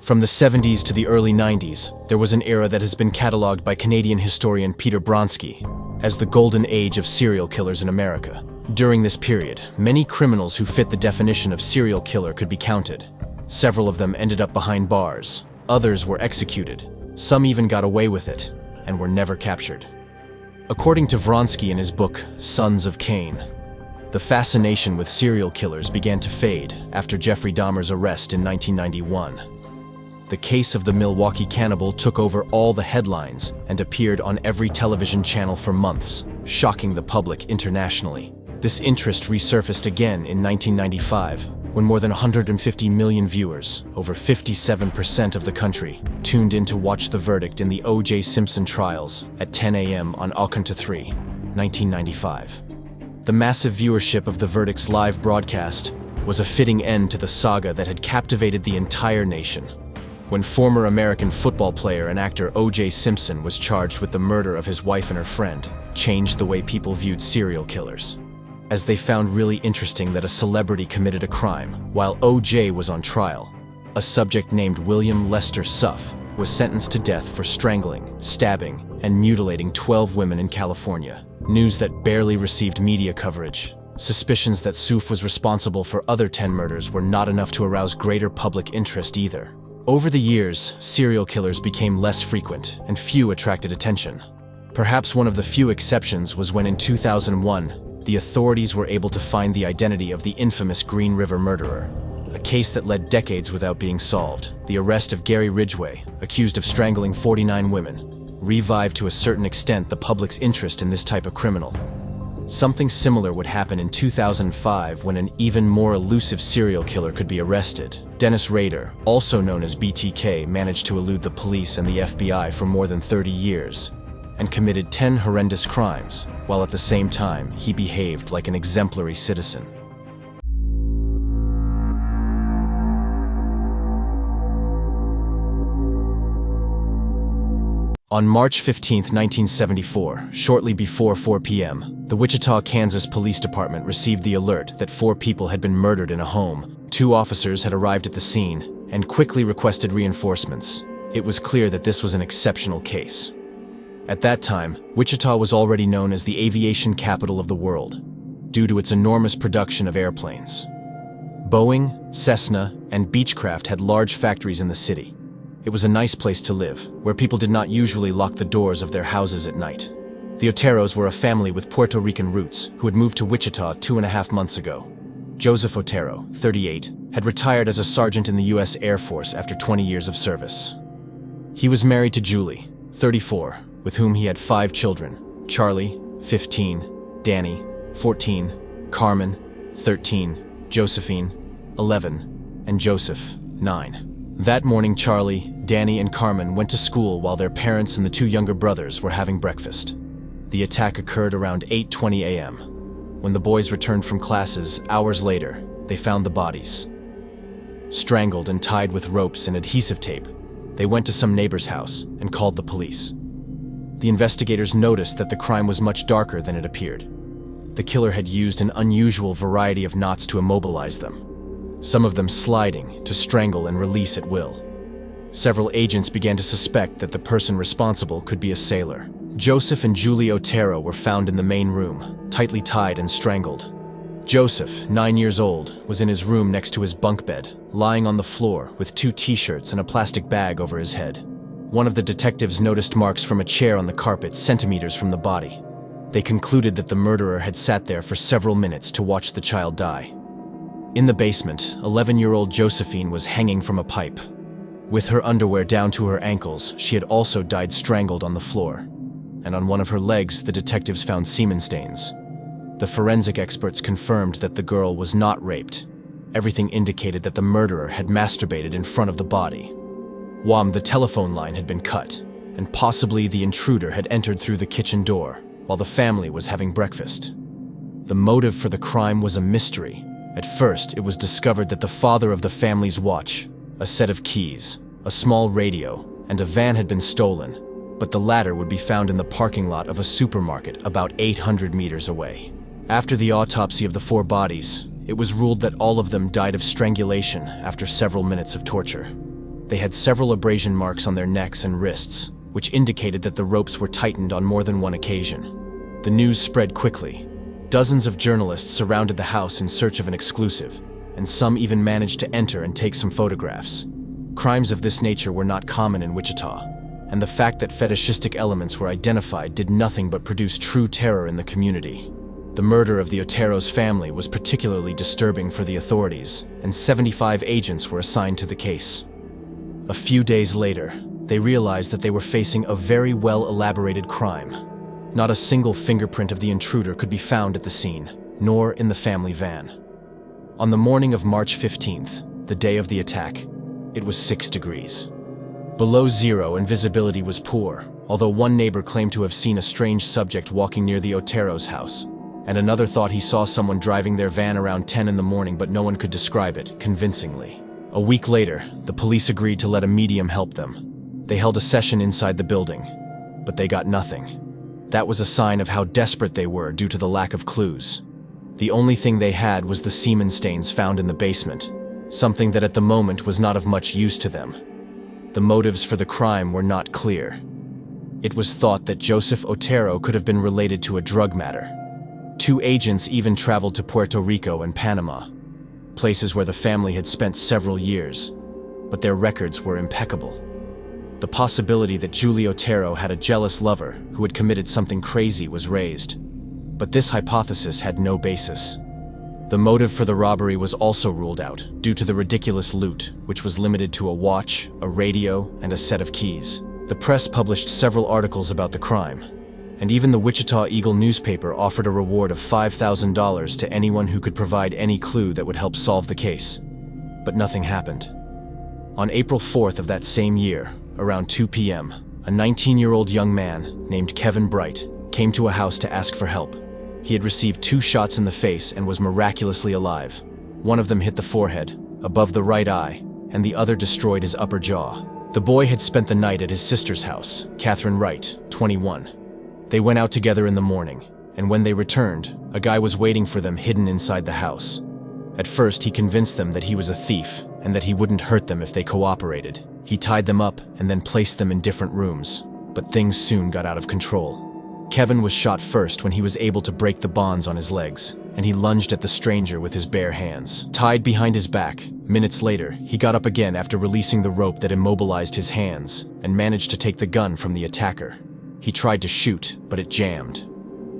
From the 70s to the early 90s, there was an era that has been catalogued by Canadian historian Peter Bronsky as the golden age of serial killers in America. During this period, many criminals who fit the definition of serial killer could be counted. Several of them ended up behind bars. Others were executed. Some even got away with it and were never captured. According to Vronsky in his book, Sons of Cain, the fascination with serial killers began to fade after Jeffrey Dahmer's arrest in 1991. The case of the Milwaukee cannibal took over all the headlines and appeared on every television channel for months, shocking the public internationally. This interest resurfaced again in 1995, when more than 150 million viewers, over 57% of the country, tuned in to watch the verdict in the O.J. Simpson trials at 10 a.m. on August 3, 1995. The massive viewership of the verdict's live broadcast was a fitting end to the saga that had captivated the entire nation. When former American football player and actor O.J. Simpson was charged with the murder of his wife and her friend, changed the way people viewed serial killers, as they found really interesting that a celebrity committed a crime while O.J. was on trial. A subject named William Lester Suff was sentenced to death for strangling, stabbing, and mutilating 12 women in California. News that barely received media coverage. Suspicions that Suff was responsible for other 10 murders were not enough to arouse greater public interest either. Over the years, serial killers became less frequent, and few attracted attention. Perhaps one of the few exceptions was when in 2001, the authorities were able to find the identity of the infamous Green River murderer, a case that led decades without being solved. The arrest of Gary Ridgway, accused of strangling 49 women, revived to a certain extent the public's interest in this type of criminal. Something similar would happen in 2005 when an even more elusive serial killer could be arrested. Dennise Rader, also known as BTK, managed to elude the police and the FBI for more than 30 years and committed 10 horrendous crimes, while at the same time he behaved like an exemplary citizen. On March 15, 1974, shortly before 4 p.m., the Wichita, Kansas Police Department received the alert that 4 people had been murdered in a home. 2 officers had arrived at the scene and quickly requested reinforcements. It was clear that this was an exceptional case. At that time, Wichita was already known as the aviation capital of the world, due to its enormous production of airplanes. Boeing, Cessna, and Beechcraft had large factories in the city. It was a nice place to live, where people did not usually lock the doors of their houses at night. The Oteros were a family with Puerto Rican roots who had moved to Wichita 2.5 months ago. Joseph Otero, 38, had retired as a sergeant in the U.S. Air Force after 20 years of service. He was married to Julie, 34, with whom he had 5 children: Charlie, 15, Danny, 14, Carmen, 13, Josephine, 11, and Joseph, 9. That morning, Charlie, Danny, and Carmen went to school while their parents and the 2 younger brothers were having breakfast. The attack occurred around 8:20 a.m. When the boys returned from classes, hours later, they found the bodies. Strangled and tied with ropes and adhesive tape, they went to some neighbor's house and called the police. The investigators noticed that the crime was much darker than it appeared. The killer had used an unusual variety of knots to immobilize them, some of them sliding to strangle and release at will. Several agents began to suspect that the person responsible could be a sailor. Joseph and Julie Otero were found in the main room, tightly tied and strangled. Joseph, 9 years old, was in his room next to his bunk bed, lying on the floor with 2 t-shirts and a plastic bag over his head. One of the detectives noticed marks from a chair on the carpet centimeters from the body. They concluded that the murderer had sat there for several minutes to watch the child die. In the basement, 11-year-old Josephine was hanging from a pipe. With her underwear down to her ankles, she had also died strangled on the floor. And on one of her legs, the detectives found semen stains. The forensic experts confirmed that the girl was not raped. Everything indicated that the murderer had masturbated in front of the body. The telephone line had been cut, and possibly the intruder had entered through the kitchen door while the family was having breakfast. The motive for the crime was a mystery. At first, it was discovered that the father of the family's watch, a set of keys, a small radio, and a van had been stolen, but the latter would be found in the parking lot of a supermarket about 800 meters away. After the autopsy of the 4 bodies, it was ruled that all of them died of strangulation after several minutes of torture. They had several abrasion marks on their necks and wrists, which indicated that the ropes were tightened on more than one occasion. The news spread quickly. Dozens of journalists surrounded the house in search of an exclusive, and some even managed to enter and take some photographs. Crimes of this nature were not common in Wichita, and the fact that fetishistic elements were identified did nothing but produce true terror in the community. The murder of the Otero's family was particularly disturbing for the authorities, and 75 agents were assigned to the case. A few days later, they realized that they were facing a very well-elaborated crime. Not a single fingerprint of the intruder could be found at the scene, nor in the family van. On the morning of March 15th, the day of the attack, it was 6 degrees. Below zero and visibility was poor, although one neighbor claimed to have seen a strange subject walking near the Otero's house, and another thought he saw someone driving their van around 10 in the morning, but no one could describe it convincingly. A week later, the police agreed to let a medium help them. They held a session inside the building, but they got nothing. That was a sign of how desperate they were due to the lack of clues. The only thing they had was the semen stains found in the basement, something that at the moment was not of much use to them. The motives for the crime were not clear. It was thought that Joseph Otero could have been related to a drug matter. 2 agents even traveled to Puerto Rico and Panama, places where the family had spent several years, but their records were impeccable. The possibility that Julie Otero had a jealous lover who had committed something crazy was raised, but this hypothesis had no basis. The motive for the robbery was also ruled out due to the ridiculous loot, which was limited to a watch, a radio, and a set of keys. The press published several articles about the crime, and even the Wichita Eagle newspaper offered a reward of $5,000 to anyone who could provide any clue that would help solve the case. But nothing happened. On April 4th of that same year, around 2 p.m., a 19-year-old young man named Kevin Bright came to a house to ask for help. He had received 2 shots in the face and was miraculously alive. One of them hit the forehead, above the right eye, and the other destroyed his upper jaw. The boy had spent the night at his sister's house, Catherine Wright, 21. They went out together in the morning, and when they returned, a guy was waiting for them hidden inside the house. At first, he convinced them that he was a thief and that he wouldn't hurt them if they cooperated. He tied them up and then placed them in different rooms, but things soon got out of control. Kevin was shot first when he was able to break the bonds on his legs, and he lunged at the stranger with his bare hands. Tied behind his back, minutes later, he got up again after releasing the rope that immobilized his hands and managed to take the gun from the attacker. He tried to shoot, but it jammed.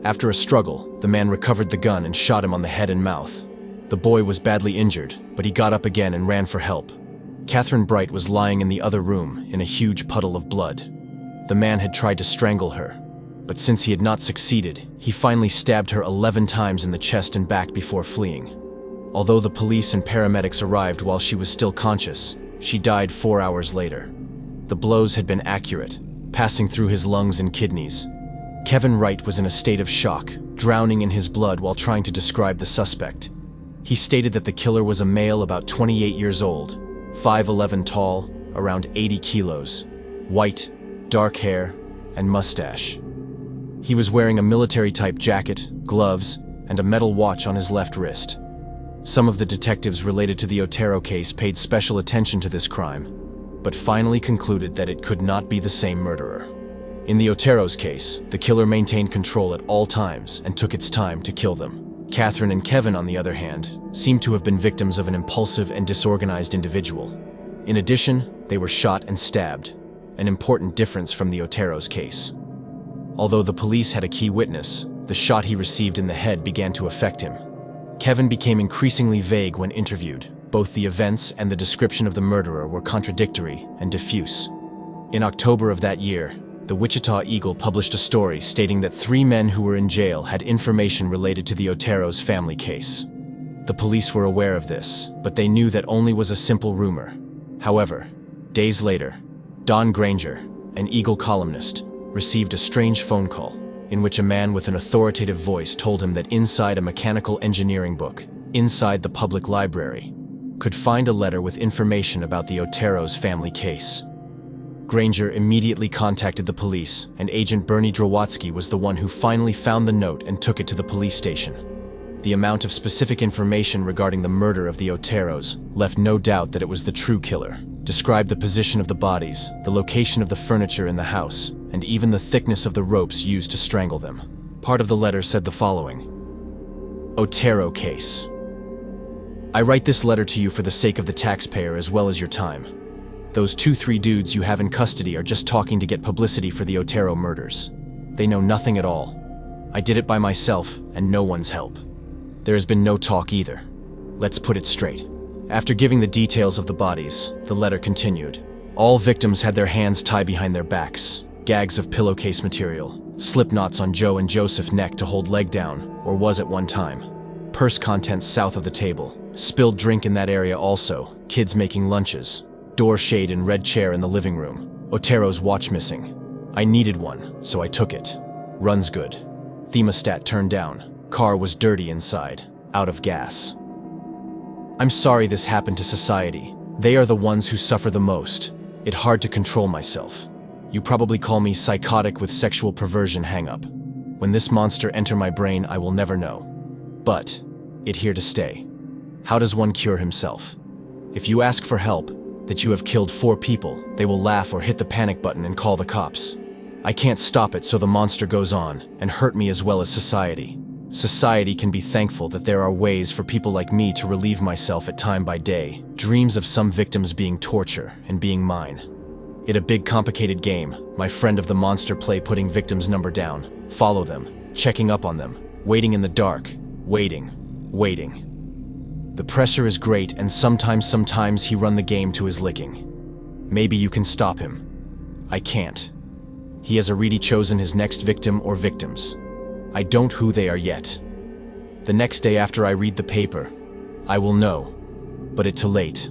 After a struggle, the man recovered the gun and shot him on the head and mouth. The boy was badly injured, but he got up again and ran for help. Catherine Bright was lying in the other room in a huge puddle of blood. The man had tried to strangle her, but since he had not succeeded, he finally stabbed her 11 times in the chest and back before fleeing. Although the police and paramedics arrived while she was still conscious, she died 4 hours later. The blows had been accurate, passing through his lungs and kidneys. Kevin Wright was in a state of shock, drowning in his blood while trying to describe the suspect. He stated that the killer was a male about 28 years old, 5'11" tall, around 80 kilos, white, dark hair, and mustache. He was wearing a military-type jacket, gloves, and a metal watch on his left wrist. Some of the detectives related to the Otero case paid special attention to this crime, but finally concluded that it could not be the same murderer. In the Otero's case, the killer maintained control at all times and took its time to kill them. Catherine and Kevin, on the other hand, seemed to have been victims of an impulsive and disorganized individual. In addition, they were shot and stabbed, an important difference from the Otero's case. Although the police had a key witness, the shot he received in the head began to affect him. Kevin became increasingly vague when interviewed. Both the events and the description of the murderer were contradictory and diffuse. In October of that year, the Wichita Eagle published a story stating that 3 men who were in jail had information related to the Otero's family case. The police were aware of this, but they knew that only was a simple rumor. However, days later, Don Granger, an Eagle columnist, received a strange phone call in which a man with an authoritative voice told him that inside a mechanical engineering book, inside the public library, could find a letter with information about the Otero's family case. Granger immediately contacted the police, and Agent Bernie Drowatsky was the one who finally found the note and took it to the police station. The amount of specific information regarding the murder of the Oteros left no doubt that it was the true killer, described the position of the bodies, the location of the furniture in the house, and even the thickness of the ropes used to strangle them. Part of the letter said the following: Otero case. I write this letter to you for the sake of the taxpayer as well as your time. Those 2-3 dudes you have in custody are just talking to get publicity for the Otero murders. They know nothing at all. I did it by myself, and no one's help. There has been no talk either. Let's put it straight. After giving the details of the bodies, the letter continued. All victims had their hands tied behind their backs, gags of pillowcase material, slip knots on Joe and Joseph neck to hold leg down, or was at one time. Purse contents south of the table, spilled drink in that area also, kids making lunches, door shade and red chair in the living room, Otero's watch missing. I needed one, so I took it. Runs good. Thermostat turned down. Car was dirty inside, out of gas. I'm sorry this happened to society. They are the ones who suffer the most. It's hard to control myself. You probably call me psychotic with sexual perversion hang-up. When this monster enter my brain, I will never know. But it here to stay. How does one cure himself? If you ask for help, that you have killed 4 people, they will laugh or hit the panic button and call the cops. I can't stop it, so the monster goes on, and hurt me as well as society. Society can be thankful that there are ways for people like me to relieve myself at time by day, dreams of some victims being torture and being mine. It a big complicated game, my friend of the monster play putting victims' number down, follow them, checking up on them, waiting in the dark, waiting. The pressure is great, and sometimes he run the game to his licking. Maybe you can stop him. I can't. He has already chosen his next victim or victims. I don't who they are yet. The next day after I read the paper, I will know, but it too late.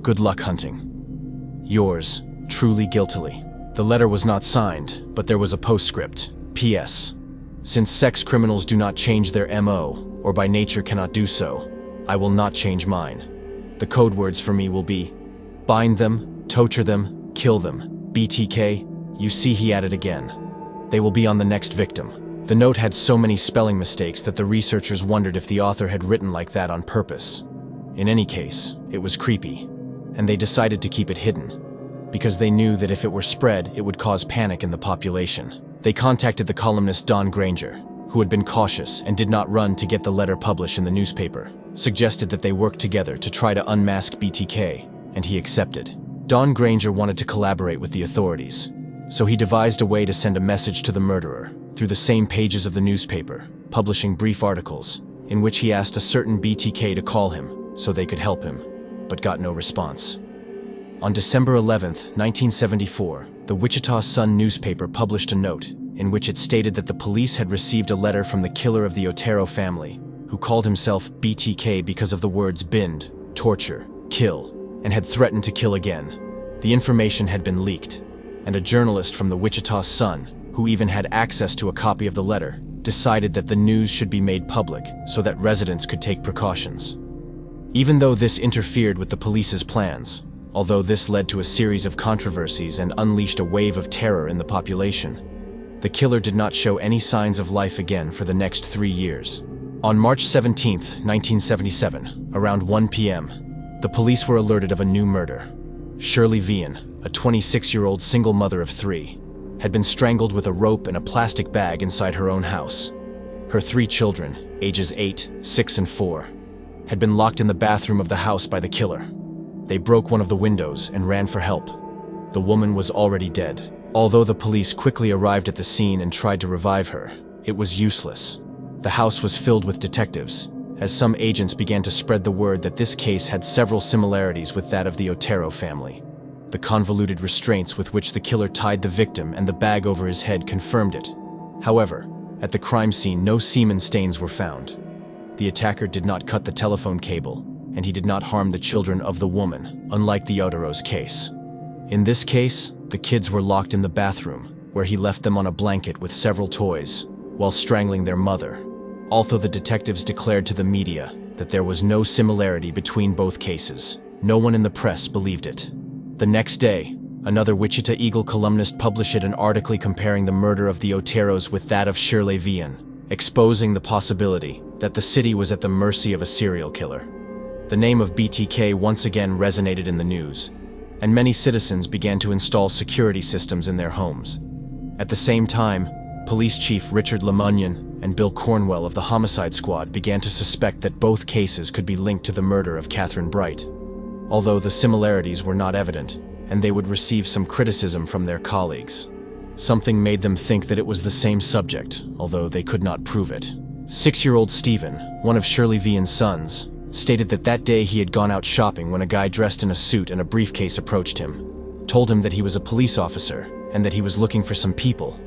Good luck hunting. Yours, truly guiltily. The letter was not signed, but there was a postscript. P.S. Since sex criminals do not change their MO, or by nature cannot do so, I will not change mine. The code words for me will be: bind them, torture them, kill them. BTK, you see he added again. They will be on the next victim. The note had so many spelling mistakes that the researchers wondered if the author had written like that on purpose. In any case, it was creepy, and they decided to keep it hidden, because they knew that if it were spread, it would cause panic in the population. They contacted the columnist Don Granger, who had been cautious and did not run to get the letter published in the newspaper, suggested that they work together to try to unmask BTK, and he accepted. Don Granger wanted to collaborate with the authorities, so he devised a way to send a message to the murderer through the same pages of the newspaper, publishing brief articles in which he asked a certain BTK to call him so they could help him, but got no response. On December 11, 1974, the Wichita Sun newspaper published a note in which it stated that the police had received a letter from the killer of the Otero family, who called himself BTK because of the words bind, torture, kill, and had threatened to kill again. The information had been leaked, and a journalist from the Wichita Sun, who even had access to a copy of the letter, decided that the news should be made public so that residents could take precautions. Even though this interfered with the police's plans, although this led to a series of controversies and unleashed a wave of terror in the population, the killer did not show any signs of life again for the next 3 years. On March 17, 1977, around 1 p.m., the police were alerted of a new murder. Shirley Vian, a 26-year-old single mother of 3, had been strangled with a rope and a plastic bag inside her own house. Her 3 children, ages 8, 6, and 4, had been locked in the bathroom of the house by the killer. They broke one of the windows and ran for help. The woman was already dead. Although the police quickly arrived at the scene and tried to revive her, it was useless. The house was filled with detectives, as some agents began to spread the word that this case had several similarities with that of the Otero family. The convoluted restraints with which the killer tied the victim and the bag over his head confirmed it. However, at the crime scene, no semen stains were found. The attacker did not cut the telephone cable, and he did not harm the children of the woman, unlike the Otero's case. In this case, the kids were locked in the bathroom, where he left them on a blanket with several toys, while strangling their mother. Although the detectives declared to the media that there was no similarity between both cases, no one in the press believed it. The next day, another Wichita Eagle columnist published an article comparing the murder of the Oteros with that of Shirley Vian, exposing the possibility that the city was at the mercy of a serial killer. The name of BTK once again resonated in the news, and many citizens began to install security systems in their homes. At the same time, Police Chief Richard Lemunion and Bill Cornwell of the Homicide Squad began to suspect that both cases could be linked to the murder of Catherine Bright, although the similarities were not evident, and they would receive some criticism from their colleagues. Something made them think that it was the same subject, although they could not prove it. 6-year-old Stephen, one of Shirley Vian's sons, stated that that day he had gone out shopping when a guy dressed in a suit and a briefcase approached him, told him that he was a police officer and that he was looking for some people.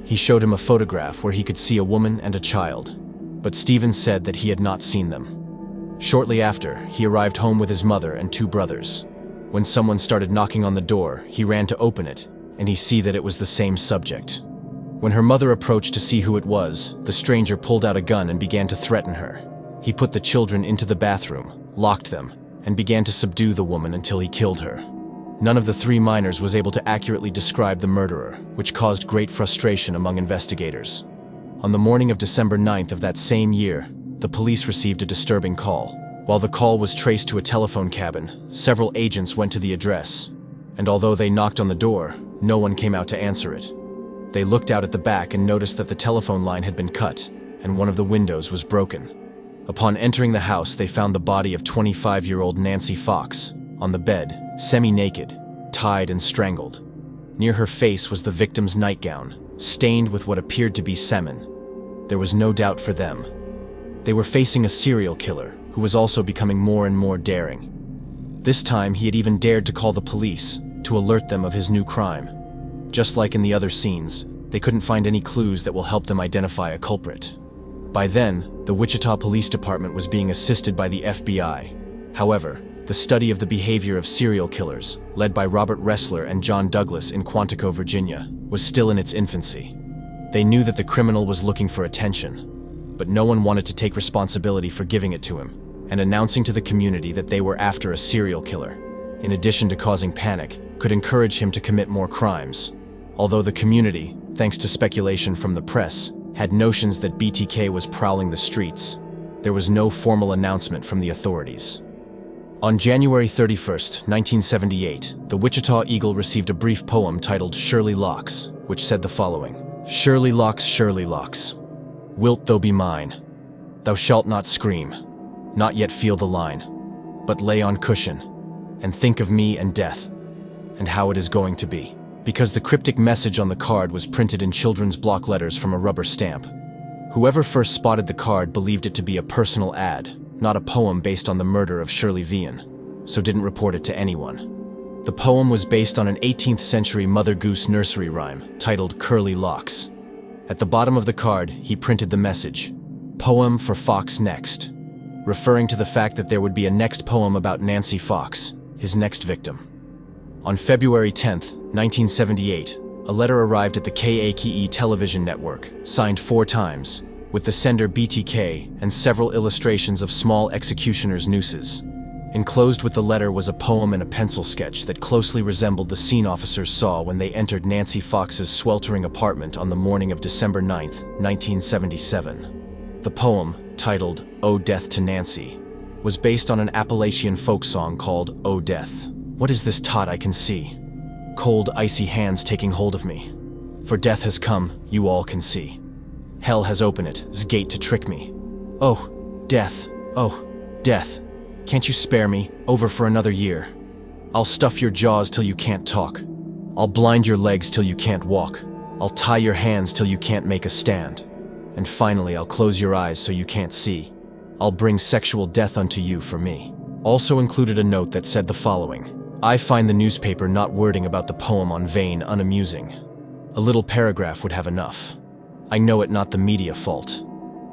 He showed him a photograph where he could see a woman and a child, but Stephen said that he had not seen them. Shortly after, he arrived home with his mother and 2 brothers. When someone started knocking on the door, he ran to open it, and he see that it was the same subject. When her mother approached to see who it was, the stranger pulled out a gun and began to threaten her. He put the children into the bathroom, locked them, and began to subdue the woman until he killed her. None of the 3 minors was able to accurately describe the murderer, which caused great frustration among investigators. On the morning of December 9th of that same year, the police received a disturbing call. While the call was traced to a telephone cabin, several agents went to the address, and although they knocked on the door, no one came out to answer it. They looked out at the back and noticed that the telephone line had been cut, and one of the windows was broken. Upon entering the house, they found the body of 25-year-old Nancy Fox, on the bed, semi-naked, tied and strangled. Near her face was the victim's nightgown, stained with what appeared to be semen. There was no doubt for them. They were facing a serial killer, who was also becoming more and more daring. This time, he had even dared to call the police, to alert them of his new crime. Just like in the other scenes, they couldn't find any clues that will help them identify a culprit. By then, the Wichita Police Department was being assisted by the FBI. However, the study of the behavior of serial killers, led by Robert Ressler and John Douglas in Quantico, Virginia, was still in its infancy. They knew that the criminal was looking for attention, but no one wanted to take responsibility for giving it to him, and announcing to the community that they were after a serial killer, in addition to causing panic, could encourage him to commit more crimes. Although the community, thanks to speculation from the press, had notions that BTK was prowling the streets, there was no formal announcement from the authorities. On January 31st, 1978, the Wichita Eagle received a brief poem titled Shirley Locks, which said the following: Shirley Locks, wilt thou be mine? Thou shalt not scream, not yet feel the line, but lay on cushion, and think of me and death, and how it is going to be. Because the cryptic message on the card was printed in children's block letters from a rubber stamp. Whoever first spotted the card believed it to be a personal ad, not a poem based on the murder of Shirley Vian, so didn't report it to anyone. The poem was based on an 18th century Mother Goose nursery rhyme titled Curly Locks. At the bottom of the card, he printed the message, "Poem for Fox Next," referring to the fact that there would be a next poem about Nancy Fox, his next victim. On February 10th, 1978, a letter arrived at the KAKE television network, signed 4 times, with the sender BTK and several illustrations of small executioner's nooses. Enclosed with the letter was a poem and a pencil sketch that closely resembled the scene officers saw when they entered Nancy Fox's sweltering apartment on the morning of December 9th, 1977. The poem, titled "Oh Death to Nancy," was based on an Appalachian folk song called "Oh Death. What is this tot I can see? Cold, icy hands taking hold of me. For death has come, you all can see. Hell has opened its gate to trick me. Oh, death, can't you spare me, over for another year? I'll stuff your jaws till you can't talk. I'll blind your legs till you can't walk. I'll tie your hands till you can't make a stand. And finally, I'll close your eyes so you can't see. I'll bring sexual death unto you for me." Also included a note that said the following: "I find the newspaper not wording about the poem on vain unamusing. A little paragraph would have enough. I know it not the media fault.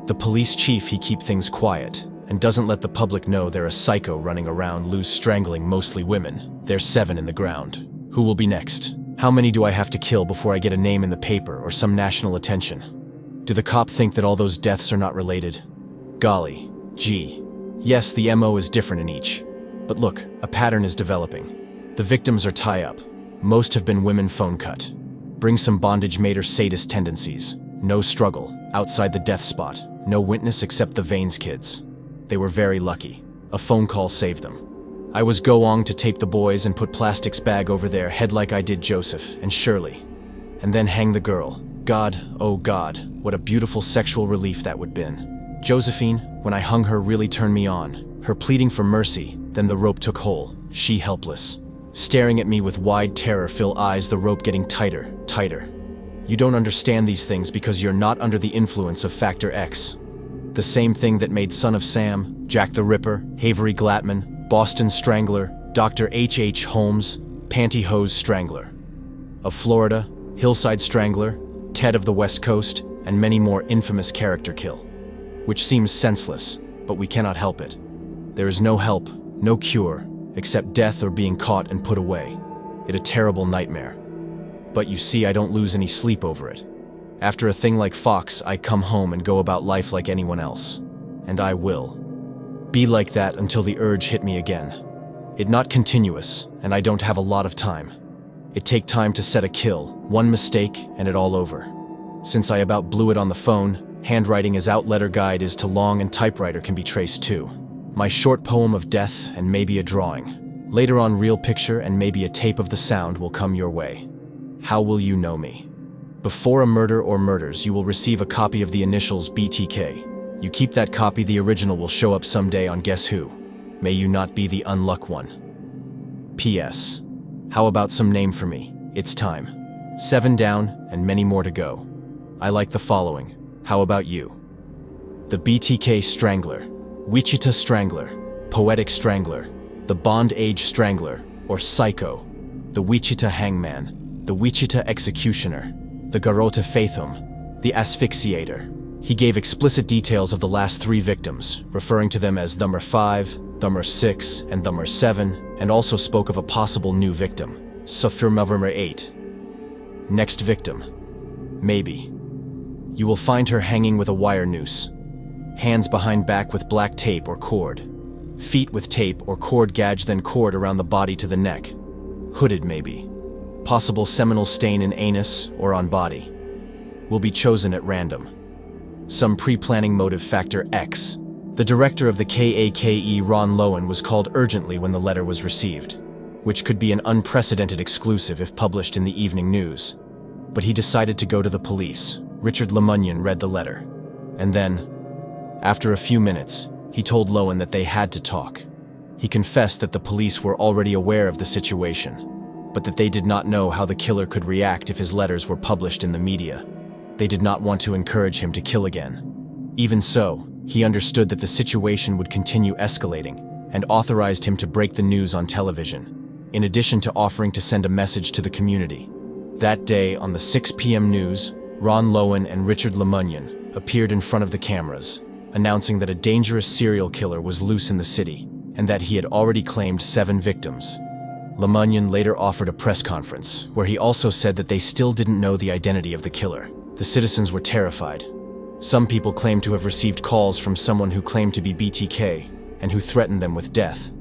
The police chief he keep things quiet, and doesn't let the public know they're a psycho running around loose strangling mostly women. There's 7 in the ground. Who will be next? How many do I have to kill before I get a name in the paper or some national attention? Do the cop think that all those deaths are not related? Golly, gee. Yes, the MO is different in each. But look, a pattern is developing. The victims are tie-up. Most have been women phone cut. Bring some bondage mate or sadist tendencies. No struggle, outside the death spot. No witness except the Vanes kids. They were very lucky. A phone call saved them. I was going to tape the boys and put plastic's bag over their head like I did Joseph and Shirley, and then hang the girl. God, oh God, what a beautiful sexual relief that would been. Josephine, when I hung her, really turned me on. Her pleading for mercy, then the rope took hold, she helpless. Staring at me with wide terror-filled eyes, the rope getting tighter, tighter. You don't understand these things because you're not under the influence of Factor X. The same thing that made Son of Sam, Jack the Ripper, Avery Glatman, Boston Strangler, Dr. H.H. Holmes, Pantyhose Strangler. Of Florida, Hillside Strangler, Ted of the West Coast, and many more infamous character kill. Which seems senseless, but we cannot help it. There is no help, no cure, except death or being caught and put away. It a terrible nightmare. But you see, I don't lose any sleep over it. After a thing like Fox, I come home and go about life like anyone else. And I will be like that until the urge hit me again. It not continuous, and I don't have a lot of time. It take time to set a kill, one mistake, and it all over. Since I about blew it on the phone, handwriting is out, letter guide is too long, and typewriter can be traced too. My short poem of death and maybe a drawing. Later on, real picture and maybe a tape of the sound will come your way. How will you know me? Before a murder or murders, you will receive a copy of the initials BTK. You keep that copy, the original will show up someday on Guess Who. May you not be the unluck one. P.S. How about some name for me? It's time. 7 down and many more to go. I like the following. How about you? The BTK Strangler, Wichita Strangler, Poetic Strangler, the Bond Age Strangler, or Psycho, the Wichita Hangman, the Wichita Executioner, the Garota Fathom, the Asphyxiator. He gave explicit details of the last 3 victims, referring to them as Number 5, Number 6, and Number 7, and also spoke of a possible new victim, Number 8. Next victim. Maybe. You will find her hanging with a wire noose. Hands behind back with black tape or cord. Feet with tape or cord gauge, then cord around the body to the neck. Hooded maybe. Possible seminal stain in anus or on body. Will be chosen at random. Some pre-planning motive Factor X. The director of the KAKE, Ron Lowen, was called urgently when the letter was received, which could be an unprecedented exclusive if published in the evening news. But he decided to go to the police. Richard Lemunyon read the letter. And then, after a few minutes, he told Lowen that they had to talk. He confessed that the police were already aware of the situation, but that they did not know how the killer could react if his letters were published in the media. They did not want to encourage him to kill again. Even so, he understood that the situation would continue escalating and authorized him to break the news on television, in addition to offering to send a message to the community. That day, on the 6 p.m. news, Ron Lowen and Richard Lemunyon appeared in front of the cameras, announcing that a dangerous serial killer was loose in the city and that he had already claimed 7 victims. Lemunyon later offered a press conference, where he also said that they still didn't know the identity of the killer. The citizens were terrified. Some people claimed to have received calls from someone who claimed to be BTK and who threatened them with death.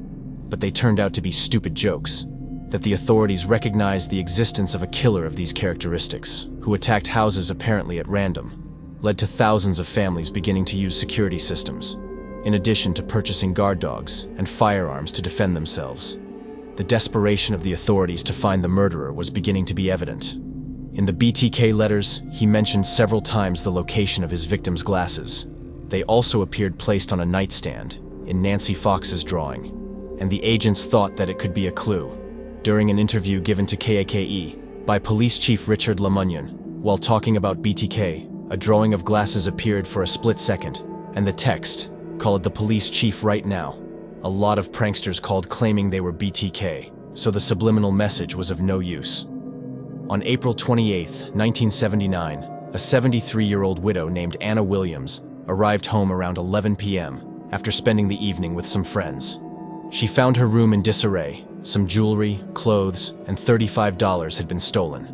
But they turned out to be stupid jokes. That the authorities recognized the existence of a killer of these characteristics, who attacked houses apparently at random, led to thousands of families beginning to use security systems, in addition to purchasing guard dogs and firearms to defend themselves. The desperation of the authorities to find the murderer was beginning to be evident. In the BTK letters, he mentioned several times the location of his victim's glasses. They also appeared placed on a nightstand, in Nancy Fox's drawing, and the agents thought that it could be a clue. During an interview given to KAKE by Police Chief Richard Lemunyon, while talking about BTK, a drawing of glasses appeared for a split second, and the text, "Call it the police chief right now." A lot of pranksters called claiming they were BTK, so the subliminal message was of no use. On April 28, 1979, a 73-year-old widow named Anna Williams arrived home around 11 p.m. after spending the evening with some friends. She found her room in disarray. Some jewelry, clothes, and $35 had been stolen.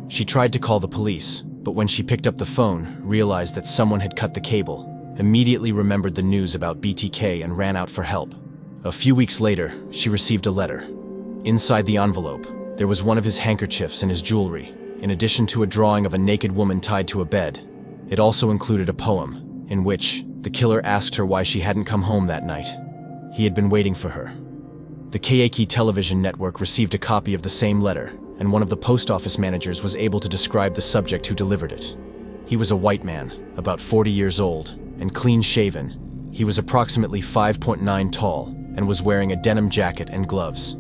She tried to call the police, but when she picked up the phone, realized that someone had cut the cable, immediately remembered the news about BTK and ran out for help. A few weeks later, she received a letter. Inside the envelope, there was one of his handkerchiefs and his jewelry, in addition to a drawing of a naked woman tied to a bed. It also included a poem, in which the killer asked her why she hadn't come home that night. He had been waiting for her. The Keiki television network received a copy of the same letter, and one of the post office managers was able to describe the subject who delivered it. He was a white man, about 40 years old, and clean-shaven. He was approximately 5'9" tall, and was wearing a denim jacket and gloves.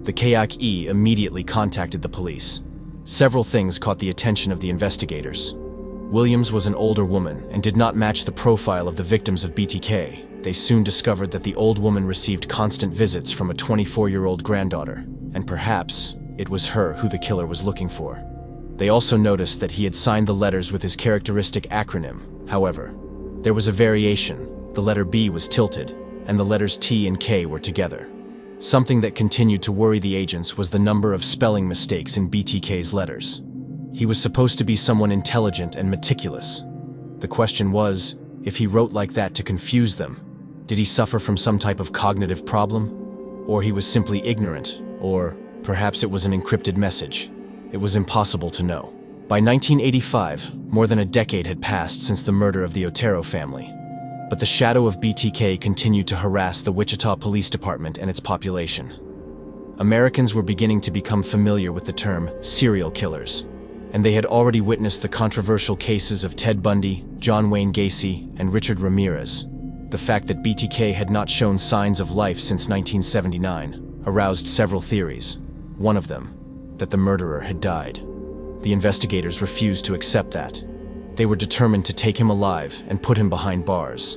The Keiki immediately contacted the police. Several things caught the attention of the investigators. Williams was an older woman and did not match the profile of the victims of BTK. They soon discovered that the old woman received constant visits from a 24-year-old granddaughter, and perhaps it was her who the killer was looking for. They also noticed that he had signed the letters with his characteristic acronym. However, there was a variation. The letter B was tilted, and the letters T and K were together. Something that continued to worry the agents was the number of spelling mistakes in BTK's letters. He was supposed to be someone intelligent and meticulous. The question was, if he wrote like that to confuse them, did he suffer from some type of cognitive problem? Or he was simply ignorant? Or perhaps it was an encrypted message? It was impossible to know. By 1985, more than a decade had passed since the murder of the Otero family. But the shadow of BTK continued to harass the Wichita Police Department and its population. Americans were beginning to become familiar with the term serial killers, and they had already witnessed the controversial cases of Ted Bundy, John Wayne Gacy, and Richard Ramirez. The fact that BTK had not shown signs of life since 1979 aroused several theories. One of them, that the murderer had died. The investigators refused to accept that. They were determined to take him alive and put him behind bars.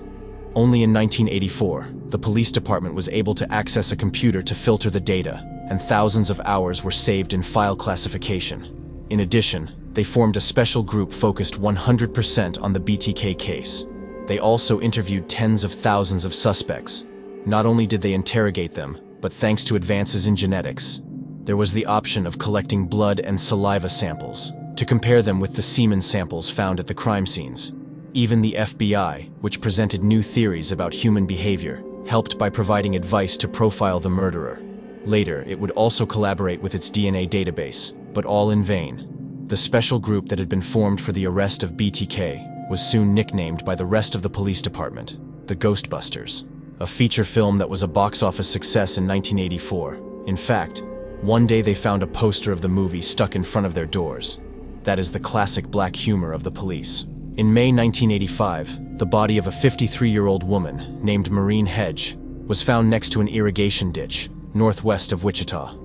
Only in 1984, the police department was able to access a computer to filter the data, and thousands of hours were saved in file classification. In addition, they formed a special group focused 100% on the BTK case. They also interviewed tens of thousands of suspects. Not only did they interrogate them, but thanks to advances in genetics, there was the option of collecting blood and saliva samples to compare them with the semen samples found at the crime scenes. Even the FBI, which presented new theories about human behavior, helped by providing advice to profile the murderer. Later, it would also collaborate with its DNA database, but all in vain. The special group that had been formed for the arrest of BTK was soon nicknamed by the rest of the police department, the Ghostbusters, a feature film that was a box office success in 1984. In fact, one day they found a poster of the movie stuck in front of their doors. That is the classic black humor of the police. In May 1985, the body of a 53-year-old woman named Maureen Hedge was found next to an irrigation ditch northwest of Wichita.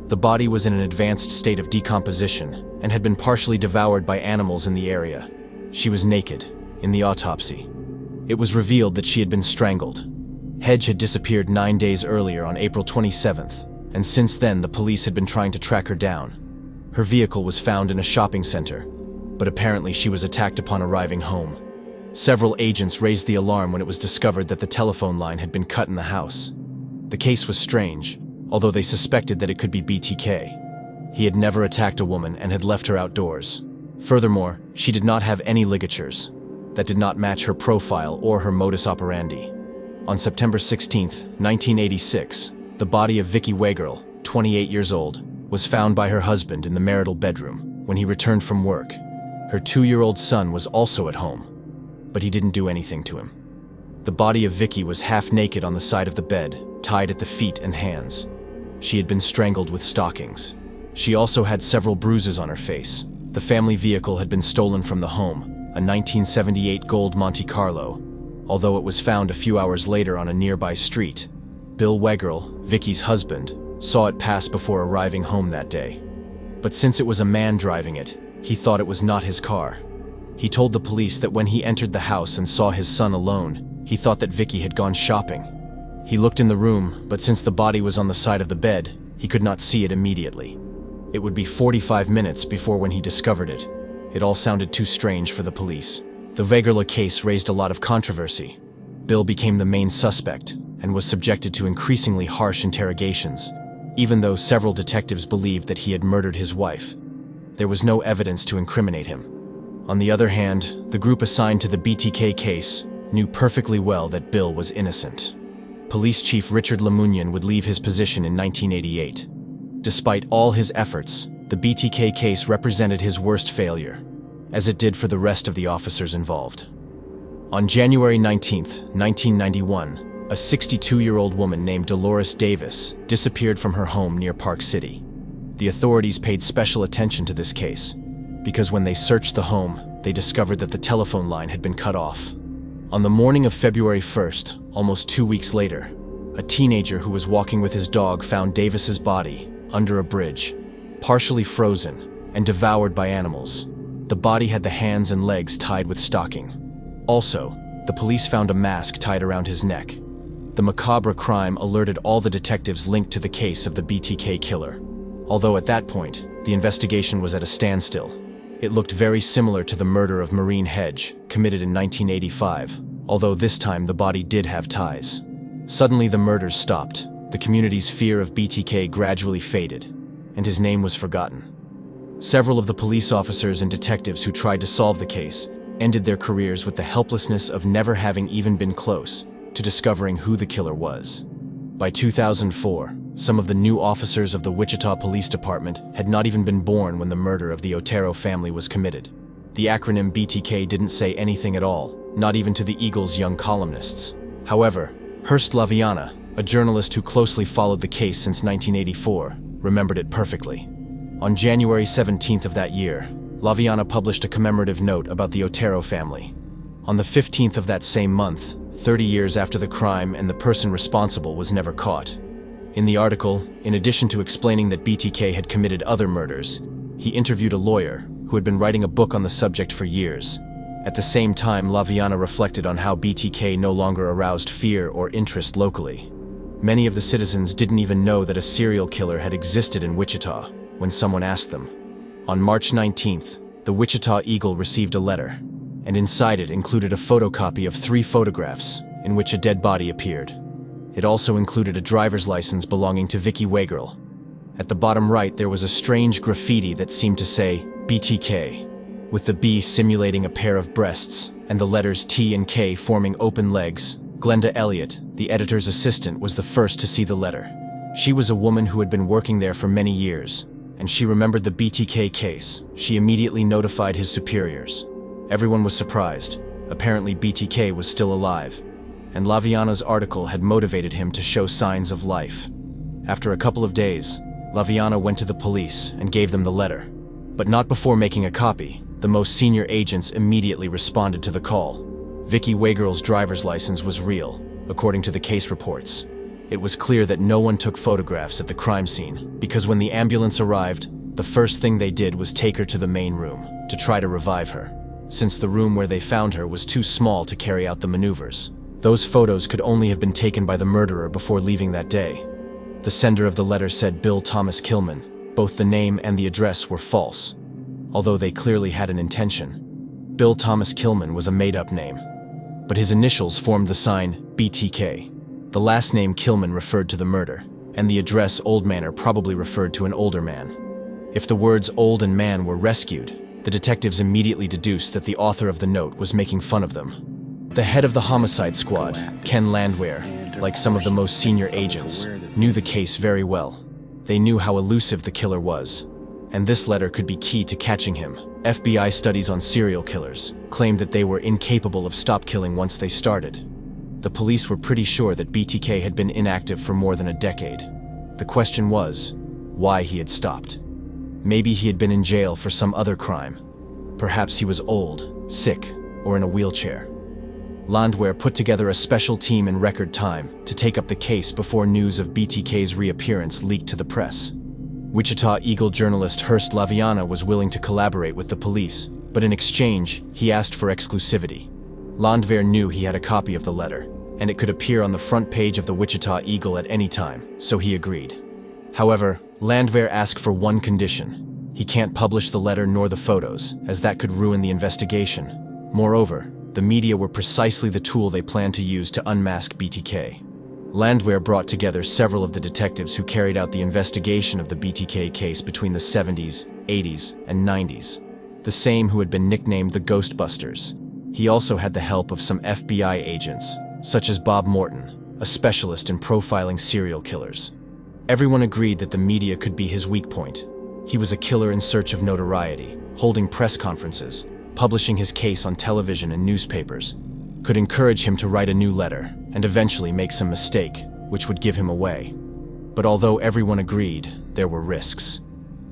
The body was in an advanced state of decomposition and had been partially devoured by animals in the area. She was naked. In the autopsy, it was revealed that she had been strangled. Hedge had disappeared 9 days earlier on April 27th, and since then the police had been trying to track her down. Her vehicle was found in a shopping center, but apparently she was attacked upon arriving home. Several agents raised the alarm when it was discovered that the telephone line had been cut in the house. The case was strange, although they suspected that it could be BTK. He had never attacked a woman and had left her outdoors. Furthermore, she did not have any ligatures. That did not match her profile or her modus operandi. On September 16, 1986, the body of Vicki Wegerle, 28 years old, was found by her husband in the marital bedroom when he returned from work. Her 2-year-old son was also at home, but he didn't do anything to him. The body of Vicki was half naked on the side of the bed, tied at the feet and hands. She had been strangled with stockings. She also had several bruises on her face. The family vehicle had been stolen from the home, a 1978 gold Monte Carlo, although it was found a few hours later on a nearby street. Bill Wegerle, Vicki's husband, saw it pass before arriving home that day. But since it was a man driving it, he thought it was not his car. He told the police that when he entered the house and saw his son alone, he thought that Vicki had gone shopping. He looked in the room, but since the body was on the side of the bed, he could not see it immediately. It would be 45 minutes before when he discovered it. It all sounded too strange for the police. The Wegerle case raised a lot of controversy. Bill became the main suspect and was subjected to increasingly harsh interrogations, even though several detectives believed that he had murdered his wife. There was no evidence to incriminate him. On the other hand, the group assigned to the BTK case knew perfectly well that Bill was innocent. Police Chief Richard Lemunion would leave his position in 1988. Despite all his efforts, the BTK case represented his worst failure, as it did for the rest of the officers involved. On January 19, 1991, A 62-year-old woman named Dolores Davis disappeared from her home near Park City. The authorities paid special attention to this case because when they searched the home, they discovered that the telephone line had been cut off. On the morning of February 1st, almost 2 weeks later, a teenager who was walking with his dog found Davis's body under a bridge, partially frozen and devoured by animals. The body had the hands and legs tied with stocking. Also, the police found a mask tied around his neck. The macabre crime alerted all the detectives linked to the case of the BTK killer. Although at that point, the investigation was at a standstill. It looked very similar to the murder of Maureen Hedge, committed in 1985, although this time the body did have ties. Suddenly the murders stopped, the community's fear of BTK gradually faded, and his name was forgotten. Several of the police officers and detectives who tried to solve the case ended their careers with the helplessness of never having even been close to discovering who the killer was. By 2004, some of the new officers of the Wichita Police Department had not even been born when the murder of the Otero family was committed. The acronym BTK didn't say anything at all, not even to the Eagle's young columnists. However, Hearst Laviana, a journalist who closely followed the case since 1984, remembered it perfectly. On January 17th of that year, Laviana published a commemorative note about the Otero family. On the 15th of that same month, 30 years after the crime and the person responsible was never caught. In the article, in addition to explaining that BTK had committed other murders, he interviewed a lawyer who had been writing a book on the subject for years. At the same time, Laviana reflected on how BTK no longer aroused fear or interest locally. Many of the citizens didn't even know that a serial killer had existed in Wichita when someone asked them. On March 19th, the Wichita Eagle received a letter, and inside it included a photocopy of 3 photographs in which a dead body appeared. It also included a driver's license belonging to Vicki Wegerle. At the bottom right, there was a strange graffiti that seemed to say BTK, with the B simulating a pair of breasts and the letters T and K forming open legs. Glenda Elliott, the editor's assistant, was the first to see the letter. She was a woman who had been working there for many years, and she remembered the BTK case. She immediately notified his superiors. Everyone was surprised. Apparently BTK was still alive, and Laviana's article had motivated him to show signs of life. After a couple of days, Laviana went to the police and gave them the letter. But not before making a copy. The most senior agents immediately responded to the call. Vicki Wegerle's driver's license was real, according to the case reports. It was clear that no one took photographs at the crime scene, because when the ambulance arrived, the first thing they did was take her to the main room to try to revive her, since the room where they found her was too small to carry out the maneuvers. Those photos could only have been taken by the murderer before leaving that day. The sender of the letter said Bill Thomas Kilman. Both the name and the address were false, although they clearly had an intention. Bill Thomas Kilman was a made-up name, but his initials formed the sign BTK. The last name Kilman referred to the murder, and the address Old Manor probably referred to an older man. If the words old and man were rescued, the detectives immediately deduced that the author of the note was making fun of them. The head of the homicide squad, Ken Landwehr, like some of the most senior agents, knew the case very well. They knew how elusive the killer was, and this letter could be key to catching him. FBI studies on serial killers claimed that they were incapable of stop killing once they started. The police were pretty sure that BTK had been inactive for more than a decade. The question was, why he had stopped. Maybe he had been in jail for some other crime. Perhaps he was old, sick, or in a wheelchair. Landwehr put together a special team in record time to take up the case before news of BTK's reappearance leaked to the press. Wichita Eagle journalist Hearst Laviana was willing to collaborate with the police, but in exchange, he asked for exclusivity. Landwehr knew he had a copy of the letter, and it could appear on the front page of the Wichita Eagle at any time, so he agreed. However, Landwehr asked for one condition. He can't publish the letter nor the photos, as that could ruin the investigation. Moreover, the media were precisely the tool they planned to use to unmask BTK. Landwehr brought together several of the detectives who carried out the investigation of the BTK case between the 70s, 80s, and 90s, the same who had been nicknamed the Ghostbusters. He also had the help of some FBI agents, such as Bob Morton, a specialist in profiling serial killers. Everyone agreed that the media could be his weak point. He was a killer in search of notoriety, holding press conferences, publishing his case on television and newspapers. could encourage him to write a new letter and eventually make some mistake, which would give him away. But although everyone agreed, there were risks.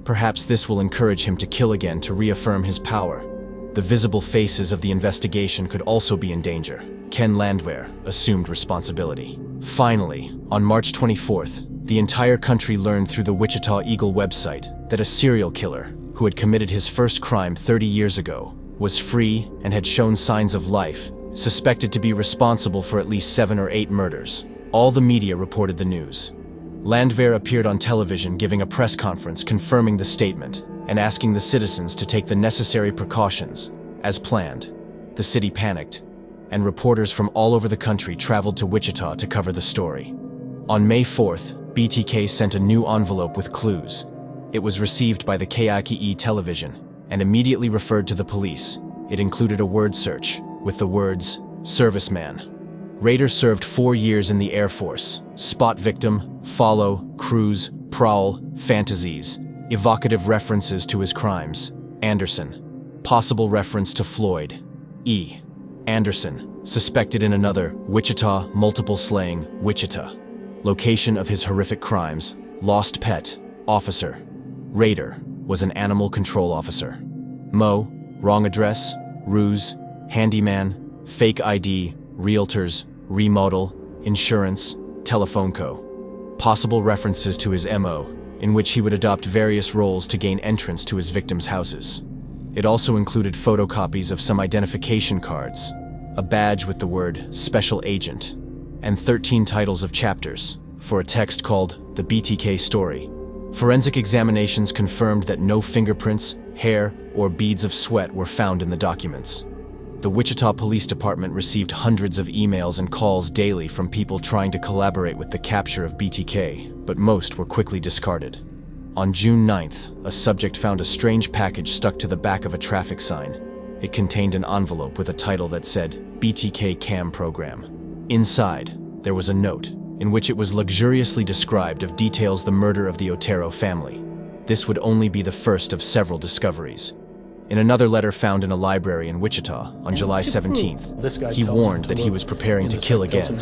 Perhaps this will encourage him to kill again to reaffirm his power. The visible faces of the investigation could also be in danger. Ken Landwehr assumed responsibility. Finally, on March 24th, the entire country learned through the Wichita Eagle website that a serial killer, who had committed his first crime 30 years ago, was free and had shown signs of life, suspected to be responsible for at least 7 or 8 murders. All the media reported the news. Landwehr appeared on television giving a press conference confirming the statement and asking the citizens to take the necessary precautions. As planned, the city panicked, and reporters from all over the country traveled to Wichita to cover the story. On May 4th, BTK sent a new envelope with clues. It was received by the KIKE television and immediately referred to the police. It included a word search with the words, "serviceman." Rader served 4 years in the Air Force. Spot victim, follow, cruise, prowl, fantasies. Evocative references to his crimes. Anderson. Possible reference to Floyd. E. Anderson. Suspected in another, Wichita, multiple slaying, Wichita. Location of his horrific crimes. Lost pet. Officer. Rader was an animal control officer. Mo. Wrong address. Ruse. Handyman. Fake ID. Realtors. Remodel. Insurance. Telephone co. Possible references to his MO, in which he would adopt various roles to gain entrance to his victims' houses. It also included photocopies of some identification cards, a badge with the word Special Agent, and 13 titles of chapters for a text called The BTK Story. Forensic examinations confirmed that no fingerprints, hair, or beads of sweat were found in the documents. The Wichita Police Department received hundreds of emails and calls daily from people trying to collaborate with the capture of BTK, but most were quickly discarded. On June 9th, a subject found a strange package stuck to the back of a traffic sign. It contained an envelope with a title that said, BTK Cam Program. Inside, there was a note, in which it was luxuriously described of details the murder of the Otero family. This would only be the first of several discoveries. In another letter found in a library in Wichita on July 17th, he warned that he was preparing to kill again.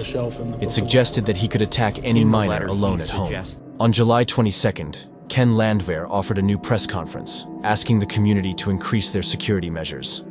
It suggested that he could attack any minor alone at home. On July 22nd, Ken Landwehr offered a new press conference, asking the community to increase their security measures.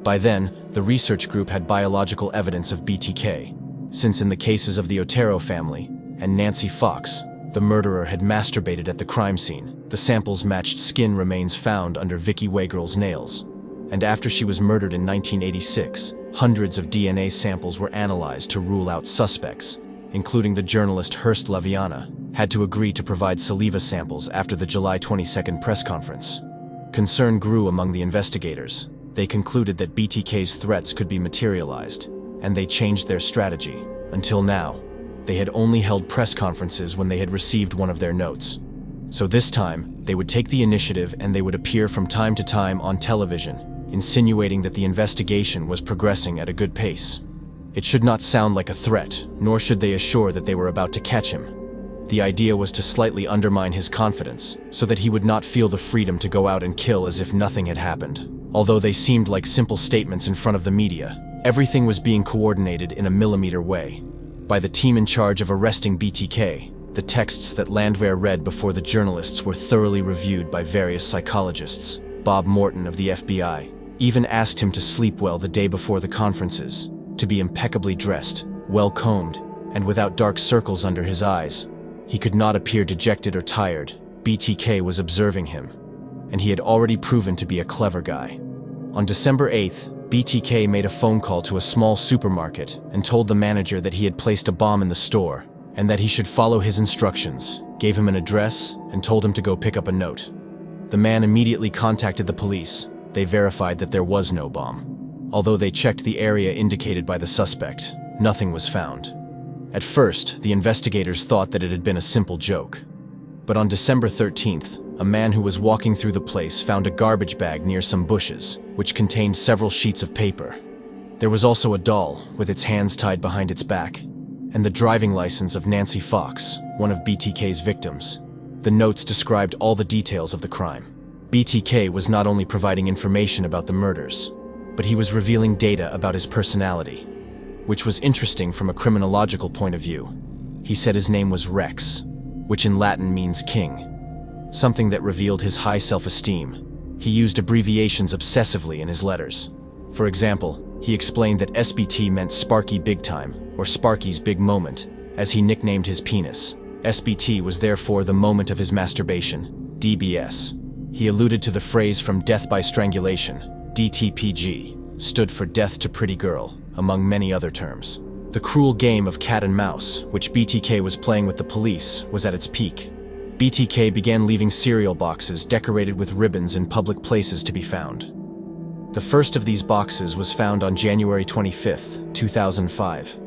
By then, the research group had biological evidence of BTK, since in the cases of the Otero family and Nancy Fox, the murderer had masturbated at the crime scene. The samples matched skin remains found under Vicky Wagrel's nails. And after she was murdered in 1986, hundreds of DNA samples were analyzed to rule out suspects, including the journalist Hearst Laviana, had to agree to provide saliva samples after the July 22nd press conference. Concern grew among the investigators. They concluded that BTK's threats could be materialized, and they changed their strategy. Until now, they had only held press conferences when they had received one of their notes. So this time, they would take the initiative and they would appear from time to time on television, insinuating that the investigation was progressing at a good pace. It should not sound like a threat, nor should they assure that they were about to catch him. The idea was to slightly undermine his confidence, so that he would not feel the freedom to go out and kill as if nothing had happened. Although they seemed like simple statements in front of the media, everything was being coordinated in a millimeter way. By the team in charge of arresting BTK, the texts that Landwehr read before the journalists were thoroughly reviewed by various psychologists. Bob Morton of the FBI even asked him to sleep well the day before the conferences, to be impeccably dressed, well-combed, and without dark circles under his eyes. He could not appear dejected or tired. BTK was observing him, and he had already proven to be a clever guy. On December 8th, BTK made a phone call to a small supermarket and told the manager that he had placed a bomb in the store and that he should follow his instructions, gave him an address, and told him to go pick up a note. The man immediately contacted the police. They verified that there was no bomb. Although they checked the area indicated by the suspect, nothing was found. At first, the investigators thought that it had been a simple joke. But on December 13th, a man who was walking through the place found a garbage bag near some bushes, which contained several sheets of paper. There was also a doll, with its hands tied behind its back, and the driving license of Nancy Fox, one of BTK's victims. The notes described all the details of the crime. BTK was not only providing information about the murders, but he was revealing data about his personality. which was interesting from a criminological point of view. He said his name was Rex, which in Latin means king, something that revealed his high self-esteem. He used abbreviations obsessively in his letters. For example, he explained that SBT meant Sparky Big Time, or Sparky's Big Moment, as he nicknamed his penis. SBT was therefore the moment of his masturbation, DBS. He alluded to the phrase from Death by Strangulation, DTPG, stood for Death to Pretty Girl, among many other terms. The cruel game of cat and mouse, which BTK was playing with the police, was at its peak. BTK began leaving cereal boxes decorated with ribbons in public places to be found. The first of these boxes was found on January 25, 2005.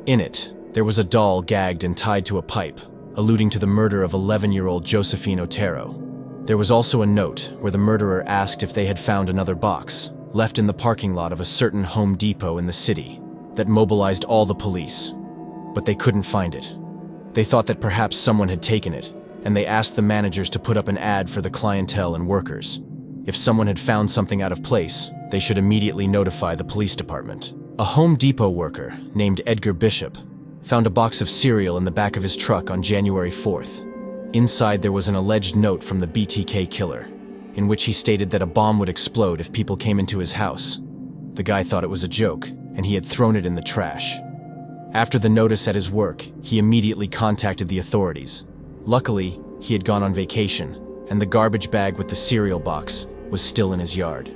In it, there was a doll gagged and tied to a pipe, alluding to the murder of 11-year-old Josephine Otero. There was also a note where the murderer asked if they had found another box, left in the parking lot of a certain Home Depot in the city, that mobilized all the police. But they couldn't find it. They thought that perhaps someone had taken it, and they asked the managers to put up an ad for the clientele and workers. If someone had found something out of place, they should immediately notify the police department. A Home Depot worker, named Edgar Bishop, found a box of cereal in the back of his truck on January 4th. Inside there was an alleged note from the BTK killer, in which he stated that a bomb would explode if people came into his house. The guy thought it was a joke, and he had thrown it in the trash. After the notice at his work, he immediately contacted the authorities. Luckily, he had gone on vacation, and the garbage bag with the cereal box was still in his yard.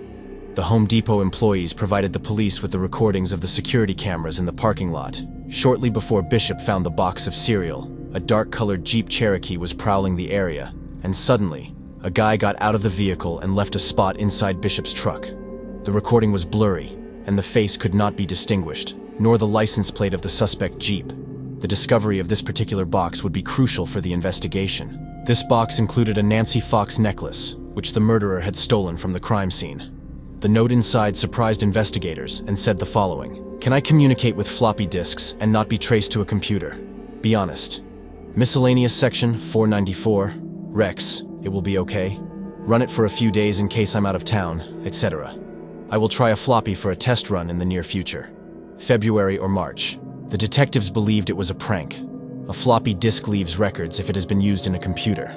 The Home Depot employees provided the police with the recordings of the security cameras in the parking lot. Shortly before Bishop found the box of cereal, a dark-colored Jeep Cherokee was prowling the area, and suddenly, a guy got out of the vehicle and left a spot inside Bishop's truck. The recording was blurry, and the face could not be distinguished, nor the license plate of the suspect Jeep. The discovery of this particular box would be crucial for the investigation. This box included a Nancy Fox necklace, which the murderer had stolen from the crime scene. The note inside surprised investigators and said the following: "Can I communicate with floppy disks and not be traced to a computer? Be honest. Miscellaneous section 494, Rex, it will be okay. Run it for a few days in case I'm out of town, etc. I will try a floppy for a test run in the near future. February or March." The detectives believed it was a prank. A floppy disk leaves records if it has been used in a computer.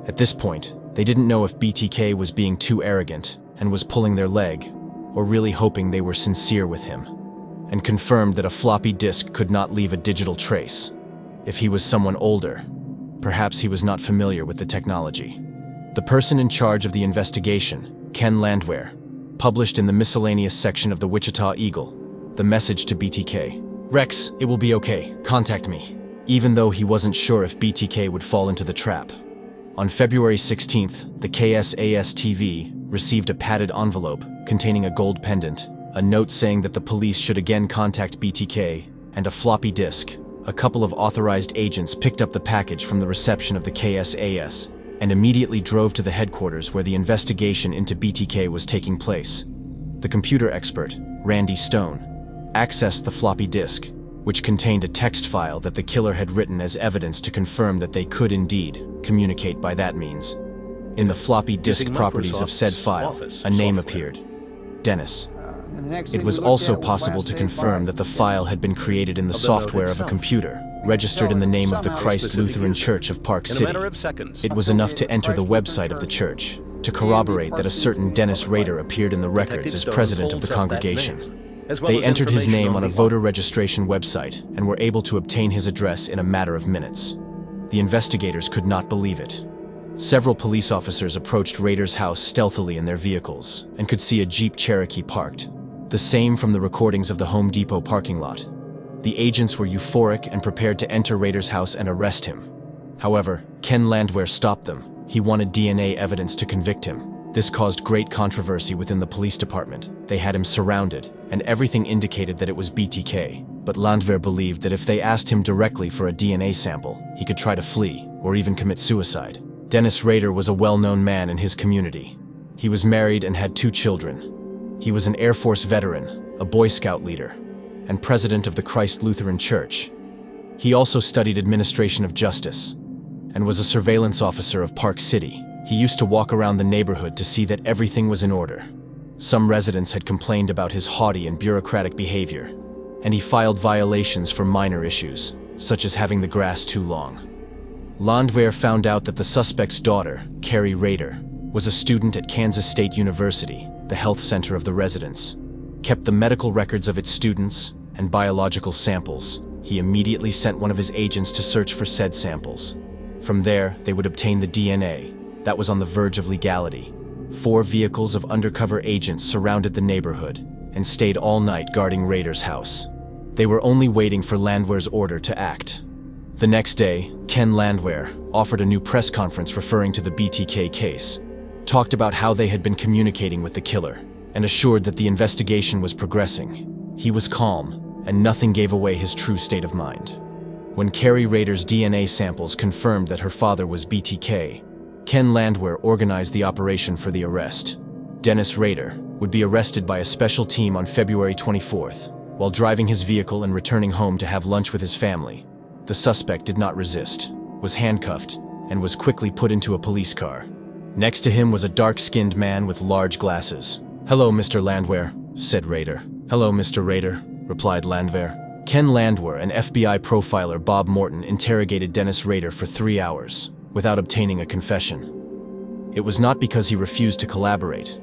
At this point, they didn't know if BTK was being too arrogant and was pulling their leg, or really hoping they were sincere with him, and confirmed that a floppy disk could not leave a digital trace. If he was someone older, perhaps he was not familiar with the technology. The person in charge of the investigation, Ken Landwehr, published in the miscellaneous section of the Wichita Eagle the message to BTK: "Rex, it will be okay, contact me," even though he wasn't sure if BTK would fall into the trap. On February 16th, the KSAS-TV received a padded envelope containing a gold pendant, a note saying that the police should again contact BTK, and a floppy disk. A couple of authorized agents picked up the package from the reception of the KSAS and immediately drove to the headquarters where the investigation into BTK was taking place. The computer expert, Randy Stone, accessed the floppy disk, which contained a text file that the killer had written as evidence to confirm that they could indeed communicate by that means. In the floppy disk properties of said file, a name appeared: Dennise. It was also possible to confirm that the file had been created in the software of a computer, registered in the name of the Christ Lutheran Church of Park City. It was enough to enter the website of the church to corroborate that a certain Dennise Rader appeared in the records as president of the congregation. They entered his name on a voter registration website and were able to obtain his address in a matter of minutes. The investigators could not believe it. Several police officers approached Rader's house stealthily in their vehicles and could see a Jeep Cherokee parked, the same from the recordings of the Home Depot parking lot. The agents were euphoric and prepared to enter Rader's house and arrest him. However, Ken Landwehr stopped them. He wanted DNA evidence to convict him. This caused great controversy within the police department. They had him surrounded, and everything indicated that it was BTK. But Landwehr believed that if they asked him directly for a DNA sample, he could try to flee, or even commit suicide. Dennise Rader was a well-known man in his community. He was married and had 2 children. He was an Air Force veteran, a Boy Scout leader, and president of the Christ Lutheran Church. He also studied administration of justice, and was a surveillance officer of Park City. He used to walk around the neighborhood to see that everything was in order. Some residents had complained about his haughty and bureaucratic behavior, and he filed violations for minor issues, such as having the grass too long. Landwehr found out that the suspect's daughter, Carrie Rader, was a student at Kansas State University, the health center of the residence. Kept the medical records of its students and biological samples. He immediately sent one of his agents to search for said samples. From there, they would obtain the DNA that was on the verge of legality. 4 vehicles of undercover agents surrounded the neighborhood and stayed all night guarding Rader's house. They were only waiting for Landwehr's order to act. The next day, Ken Landwehr offered a new press conference referring to the BTK case, talked about how they had been communicating with the killer, and assured that the investigation was progressing. He was calm, and nothing gave away his true state of mind. When Carrie Rader's DNA samples confirmed that her father was BTK, Ken Landwehr organized the operation for the arrest. Dennise Rader would be arrested by a special team on February 24th, while driving his vehicle and returning home to have lunch with his family. The suspect did not resist, was handcuffed, and was quickly put into a police car. Next to him was a dark-skinned man with large glasses. "Hello, Mr. Landwehr," said Rader. "Hello, Mr. Rader," replied Landwehr. Ken Landwehr and FBI profiler Bob Morton interrogated Dennise Rader for 3 hours, without obtaining a confession. It was not because he refused to collaborate,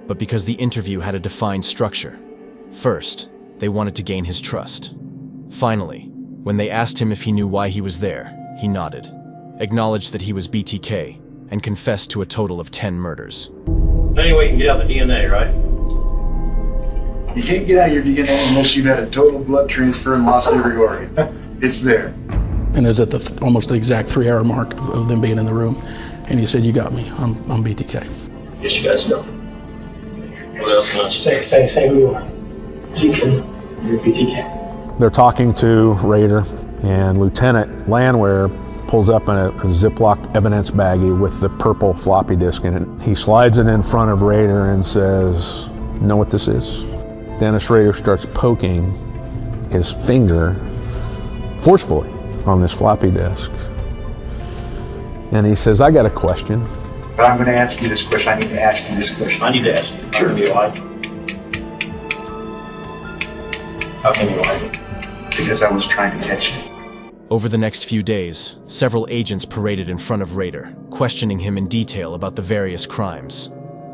but because the interview had a defined structure. First, they wanted to gain his trust. Finally, when they asked him if he knew why he was there, he nodded, acknowledged that he was BTK, and confessed to a total of 10 murders. Anyway, you can get out the DNA, right? You can't get out your DNA unless you've had a total blood transfer and lost every organ. It's there. And it was at almost the exact 3-hour mark of them being in the room. And he said, "You got me, I'm BTK. Yes, you guys know. What else can I Say who you are. Deacon, you're BTK. They're talking to Rader, and Lieutenant Landwehr pulls up in a Ziploc evidence baggie with the purple floppy disk in it. He slides it in front of Rader and says, "You know what this is?" Dennise Rader starts poking his finger forcefully on this floppy disk. And he says, "I got a question." But I'm going to ask you this question. I need to ask you this question. I need to ask you. Sure. How can you like? How can you like? Because I was trying to catch you. Over the next few days, several agents paraded in front of Rader, questioning him in detail about the various crimes.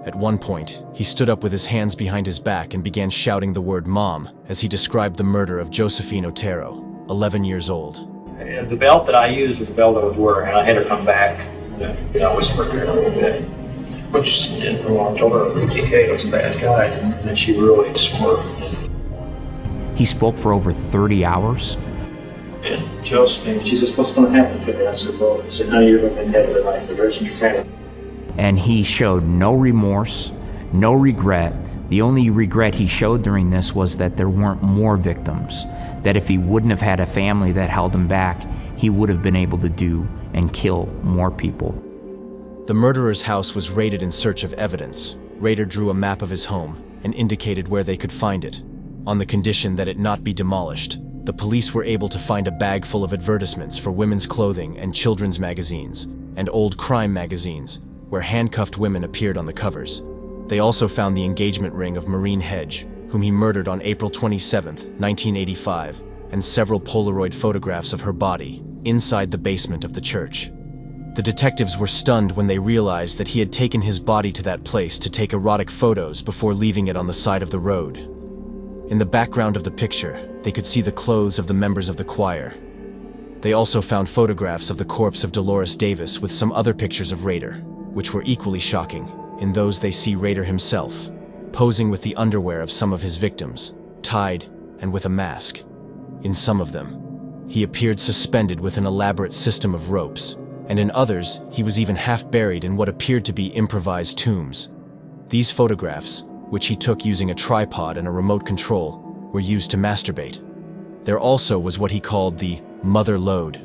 At one point, he stood up with his hands behind his back and began shouting the word "Mom" as he described the murder of Josephine Otero, 11 years old. The belt that I used was the belt I was wearing, and I had her come back. I whispered to her a little bit. But just didn't know. I told her BTK was a bad guy, and then she really swerved. He spoke for over 30 hours. And Josephine, she says, "What's going to happen to me?" I said, "Well," I said, "Now you're going to be dead tonight. The rest of your family." And he showed no remorse, no regret. The only regret he showed during this was that there weren't more victims. That if he wouldn't have had a family that held him back, he would have been able to do and kill more people. The murderer's house was raided in search of evidence. Rader drew a map of his home and indicated where they could find it. On the condition that it not be demolished, the police were able to find a bag full of advertisements for women's clothing and children's magazines, and old crime magazines, where handcuffed women appeared on the covers. They also found the engagement ring of Maureen Hedge, whom he murdered on April 27, 1985, and several Polaroid photographs of her body inside the basement of the church. The detectives were stunned when they realized that he had taken his body to that place to take erotic photos before leaving it on the side of the road. In the background of the picture, they could see the clothes of the members of the choir. They also found photographs of the corpse of Dolores Davis with some other pictures of Rader, which were equally shocking. In those they see Rader himself, posing with the underwear of some of his victims, tied and with a mask. In some of them, he appeared suspended with an elaborate system of ropes, and in others, he was even half buried in what appeared to be improvised tombs. These photographs, which he took using a tripod and a remote control, were used to masturbate. There also was what he called the mother lode,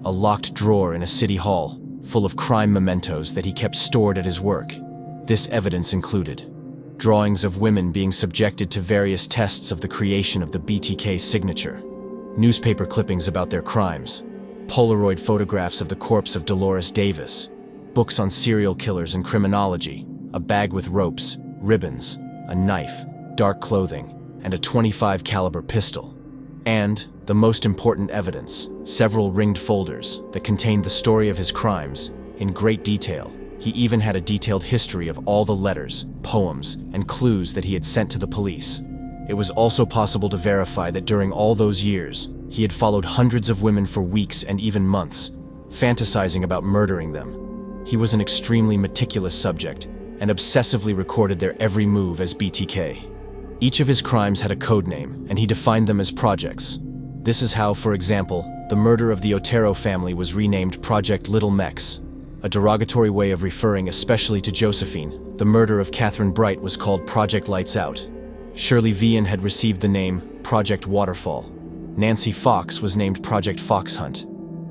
a locked drawer in a city hall, full of crime mementos that he kept stored at his work. This evidence included drawings of women being subjected to various tests of the creation of the BTK signature, newspaper clippings about their crimes, Polaroid photographs of the corpse of Dolores Davis, books on serial killers and criminology, a bag with ropes, ribbons, a knife, dark clothing, and a .25 caliber pistol. And, the most important evidence, several ringed folders that contained the story of his crimes in great detail. He even had a detailed history of all the letters, poems, and clues that he had sent to the police. It was also possible to verify that during all those years, he had followed hundreds of women for weeks and even months, fantasizing about murdering them. He was an extremely meticulous subject and obsessively recorded their every move as BTK. Each of his crimes had a code name, and he defined them as projects. This is how, for example, the murder of the Otero family was renamed Project Little Mex, a derogatory way of referring especially to Josephine. The murder of Catherine Bright was called Project Lights Out. Shirley Vian had received the name Project Waterfall. Nancy Fox was named Project Fox Hunt.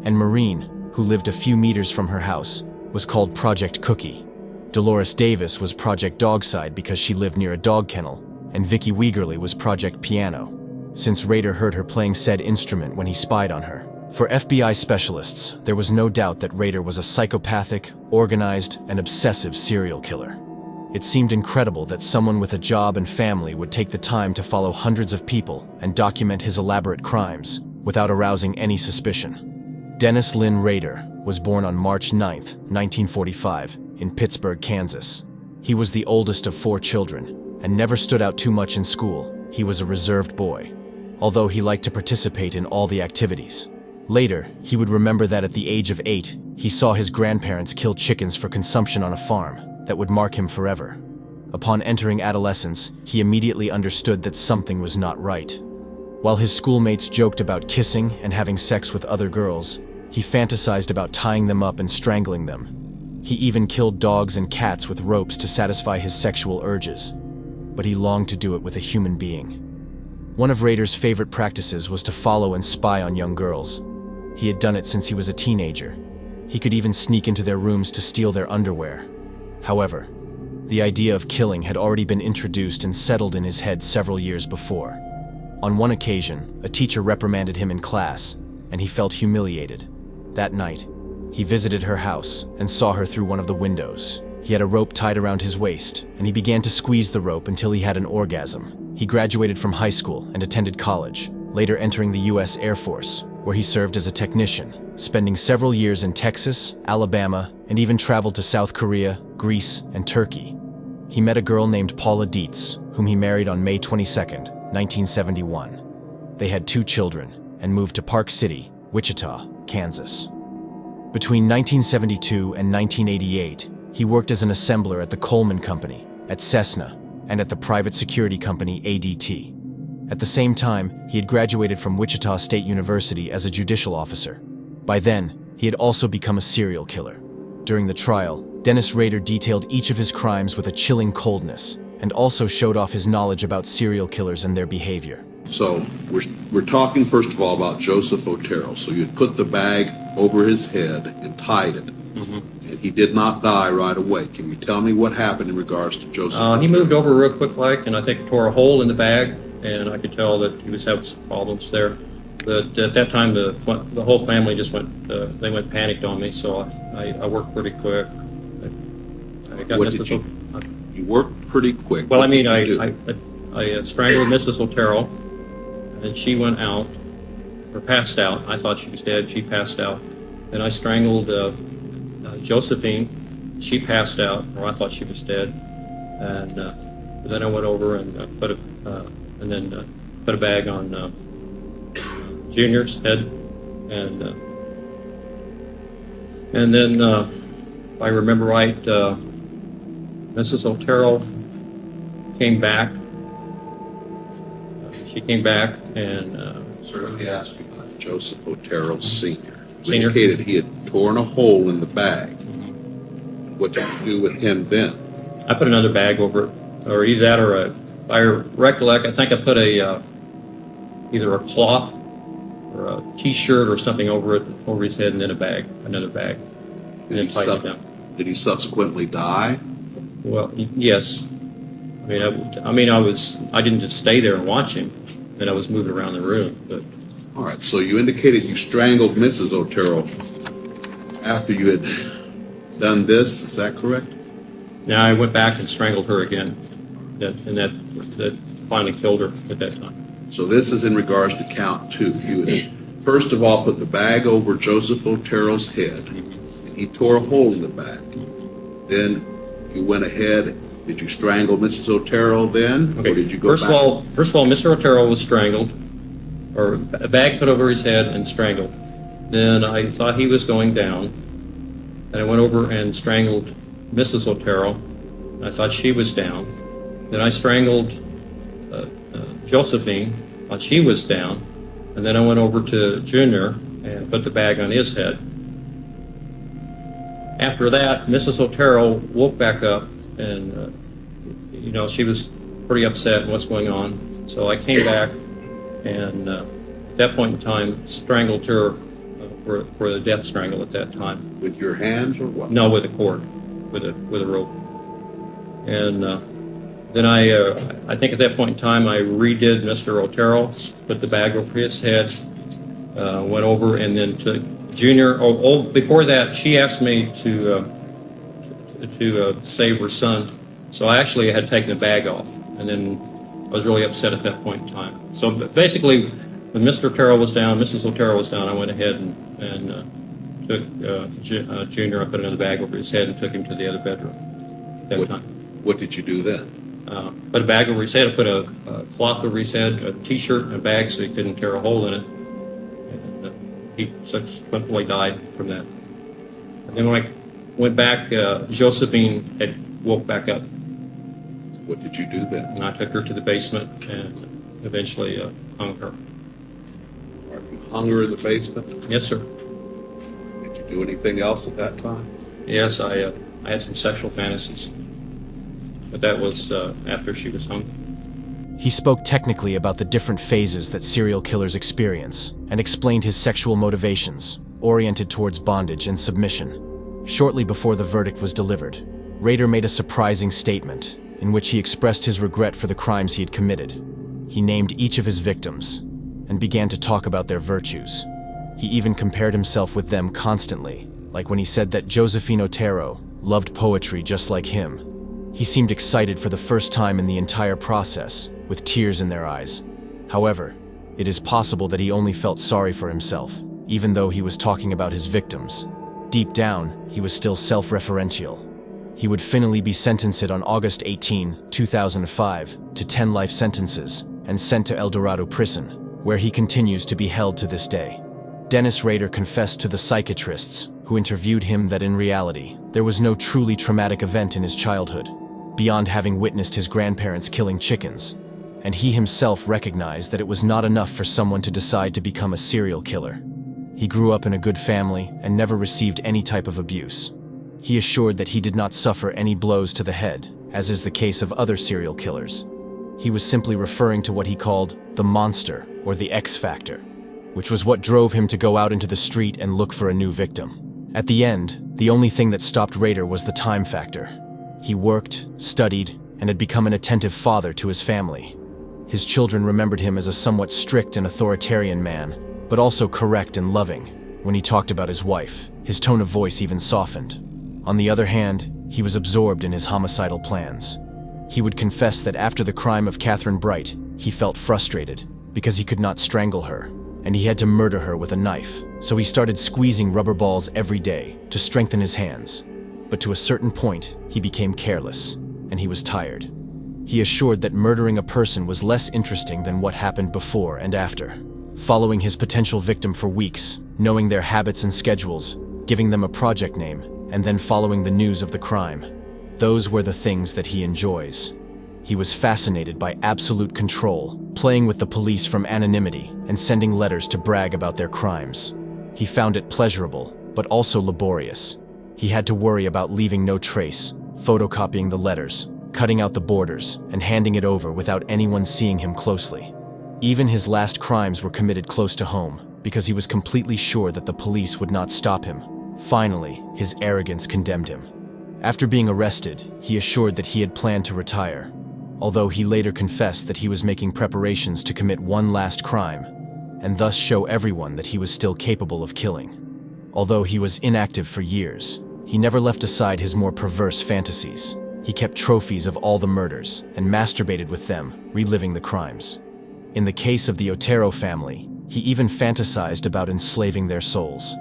And Maureen, who lived a few meters from her house, was called Project Cookie. Dolores Davis was Project Dogside because she lived near a dog kennel, and Vicky Wegerly was Project Piano, since Rader heard her playing said instrument when he spied on her. For FBI specialists, there was no doubt that Rader was a psychopathic, organized, and obsessive serial killer. It seemed incredible that someone with a job and family would take the time to follow hundreds of people and document his elaborate crimes without arousing any suspicion. Dennise Lynn Rader was born on March 9, 1945, in Pittsburgh, Kansas. He was the oldest of 4 children and never stood out too much in school. He was a reserved boy, although he liked to participate in all the activities. Later, he would remember that at the age of 8, he saw his grandparents kill chickens for consumption on a farm that would mark him forever. Upon entering adolescence, he immediately understood that something was not right. While his schoolmates joked about kissing and having sex with other girls, he fantasized about tying them up and strangling them. He even killed dogs and cats with ropes to satisfy his sexual urges, but he longed to do it with a human being. One of Rader's favorite practices was to follow and spy on young girls. He had done it since he was a teenager. He could even sneak into their rooms to steal their underwear. However, the idea of killing had already been introduced and settled in his head several years before. On one occasion, a teacher reprimanded him in class, and he felt humiliated. That night, he visited her house and saw her through one of the windows. He had a rope tied around his waist, and he began to squeeze the rope until he had an orgasm. He graduated from high school and attended college, later entering the U.S. Air Force, where he served as a technician, spending several years in Texas, Alabama, and even traveled to South Korea, Greece, and Turkey. He met a girl named Paula Dietz, whom he married on May 22, 1971. They had 2 children and moved to Park City, Wichita, Kansas. Between 1972 and 1988, he worked as an assembler at the Coleman Company, at Cessna, and at the private security company ADT. At the same time, he had graduated from Wichita State University as a judicial officer. By then, he had also become a serial killer. During the trial, Dennise Rader detailed each of his crimes with a chilling coldness, and also showed off his knowledge about serial killers and their behavior. So we're talking first of all about Joseph Otero. So you'd put the bag over his head and tied it. And he did not die right away. Can you tell me what happened in regards to Joseph? He moved over real quick like, and I think tore a hole in the bag, and I could tell that he was having some problems there. But at that time, the whole family just went, they went panicked on me, so I worked pretty quick. I got You worked pretty quick. Well, I mean, I strangled Mrs. Otero, and she went out, or passed out. I thought she was dead. She passed out. Then I strangled Josephine. She passed out, or I thought she was dead. And then I went over and put a bag on Junior's head, and then if I remember right, Mrs. Otero came back. She came back and. Sir, let me ask you about Joseph Otero Sr. You Senior? indicated he had torn a hole in the bag. What did you do with him then? I put another bag over it, or either that, or if I recollect, I think I put either a cloth or a T-shirt or something over his head, and then another bag, and then tied it down. Did he subsequently die? Well, yes. I didn't just stay there and watch him. Then I was moving around the room. But All right, so you indicated you strangled Mrs. Otero after you had done this, is that correct? now I went back and strangled her again, and that finally killed her at that time. So this is in regards to count 2. You had, first of all, put the bag over Joseph Otero's head. He tore a hole in the bag. Then you went ahead. Did you strangle Mrs. Otero then, Okay. or did you go First back? of all, Mr. Otero was strangled, or a bag put over his head and strangled. Then I thought he was going down, and I went over and strangled Mrs. Otero. I thought she was down. Then I strangled Josephine, thought she was down, and then I went over to Junior and put the bag on his head. After that, Mrs. Otero woke back up, and she was pretty upset and what's going on. So I came back, and at that point in time, strangled her for a death strangle at that time. With your hands or what? No, with a cord, with a rope. And then I think at that point in time, I redid Mr. Otero, put the bag over his head, went over and then took Junior. Before that, she asked me to save her son. So I actually had taken the bag off, and then I was really upset at that point in time. So basically, when Mr. Otero was down, Mrs. Otero was down, I went ahead and took Junior, I put it in the bag over his head and took him to the other bedroom at that time. What did you do then? Put a bag over his head, I put a cloth over his head, a t-shirt and a bag so he couldn't tear a hole in it. And he subsequently died from that. And then when I went back, Josephine had woke back up. What did you do then? And I took her to the basement and eventually hung her. You hung her in the basement? Yes, sir. Did you do anything else at that time? Yes, I had some sexual fantasies. But that was after she was hung. He spoke technically about the different phases that serial killers experience and explained his sexual motivations, oriented towards bondage and submission. Shortly before the verdict was delivered, Rader made a surprising statement in which he expressed his regret for the crimes he had committed. He named each of his victims and began to talk about their virtues. He even compared himself with them constantly, like when he said that Josephine Otero loved poetry just like him. He seemed excited for the first time in the entire process, with tears in their eyes. However, it is possible that he only felt sorry for himself, even though he was talking about his victims. Deep down, he was still self-referential. He would finally be sentenced on August 18, 2005, to 10 life sentences and sent to El Dorado prison, where he continues to be held to this day. Dennise Rader confessed to the psychiatrists who interviewed him that in reality, there was no truly traumatic event in his childhood, beyond having witnessed his grandparents killing chickens, and he himself recognized that it was not enough for someone to decide to become a serial killer. He grew up in a good family and never received any type of abuse. He assured that he did not suffer any blows to the head, as is the case of other serial killers. He was simply referring to what he called the monster or the X factor, which was what drove him to go out into the street and look for a new victim. At the end, the only thing that stopped Rader was the time factor. He worked, studied, and had become an attentive father to his family. His children remembered him as a somewhat strict and authoritarian man, but also correct and loving. When he talked about his wife, his tone of voice even softened. On the other hand, he was absorbed in his homicidal plans. He would confess that after the crime of Catherine Bright, he felt frustrated because he could not strangle her, and he had to murder her with a knife. So he started squeezing rubber balls every day to strengthen his hands. But to a certain point, he became careless, and he was tired. He assured that murdering a person was less interesting than what happened before and after. Following his potential victim for weeks, knowing their habits and schedules, giving them a project name, and then following the news of the crime. Those were the things that he enjoys. He was fascinated by absolute control, playing with the police from anonymity and sending letters to brag about their crimes. He found it pleasurable, but also laborious. He had to worry about leaving no trace, photocopying the letters, cutting out the borders, and handing it over without anyone seeing him closely. Even his last crimes were committed close to home, because he was completely sure that the police would not stop him. Finally, his arrogance condemned him. After being arrested, he assured that he had planned to retire, although he later confessed that he was making preparations to commit one last crime, and thus show everyone that he was still capable of killing. Although he was inactive for years, he never left aside his more perverse fantasies. He kept trophies of all the murders and masturbated with them, reliving the crimes. In the case of the Otero family, he even fantasized about enslaving their souls.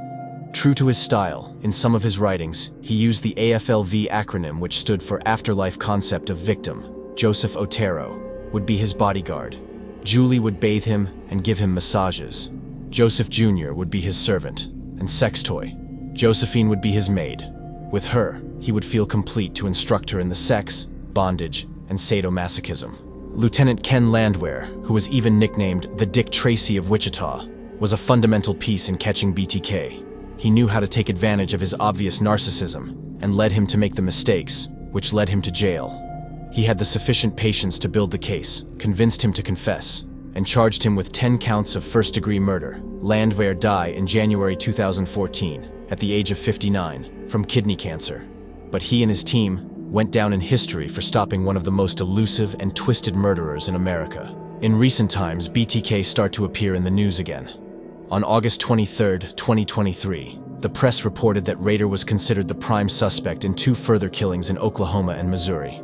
True to his style, in some of his writings, he used the AFLV acronym, which stood for Afterlife Concept of Victim. Joseph Otero would be his bodyguard. Julie would bathe him and give him massages. Joseph Jr. would be his servant and sex toy. Josephine would be his maid. With her, he would feel complete to instruct her in the sex, bondage, and sadomasochism. Lieutenant Ken Landwehr, who was even nicknamed the Dick Tracy of Wichita, was a fundamental piece in catching BTK. He knew how to take advantage of his obvious narcissism and led him to make the mistakes, which led him to jail. He had the sufficient patience to build the case, convinced him to confess, and charged him with 10 counts of first-degree murder. Landwehr died in January 2014, at the age of 59, from kidney cancer. But he and his team went down in history for stopping one of the most elusive and twisted murderers in America. In recent times, BTK start to appear in the news again. On August 23, 2023, the press reported that Rader was considered the prime suspect in 2 further killings in Oklahoma and Missouri.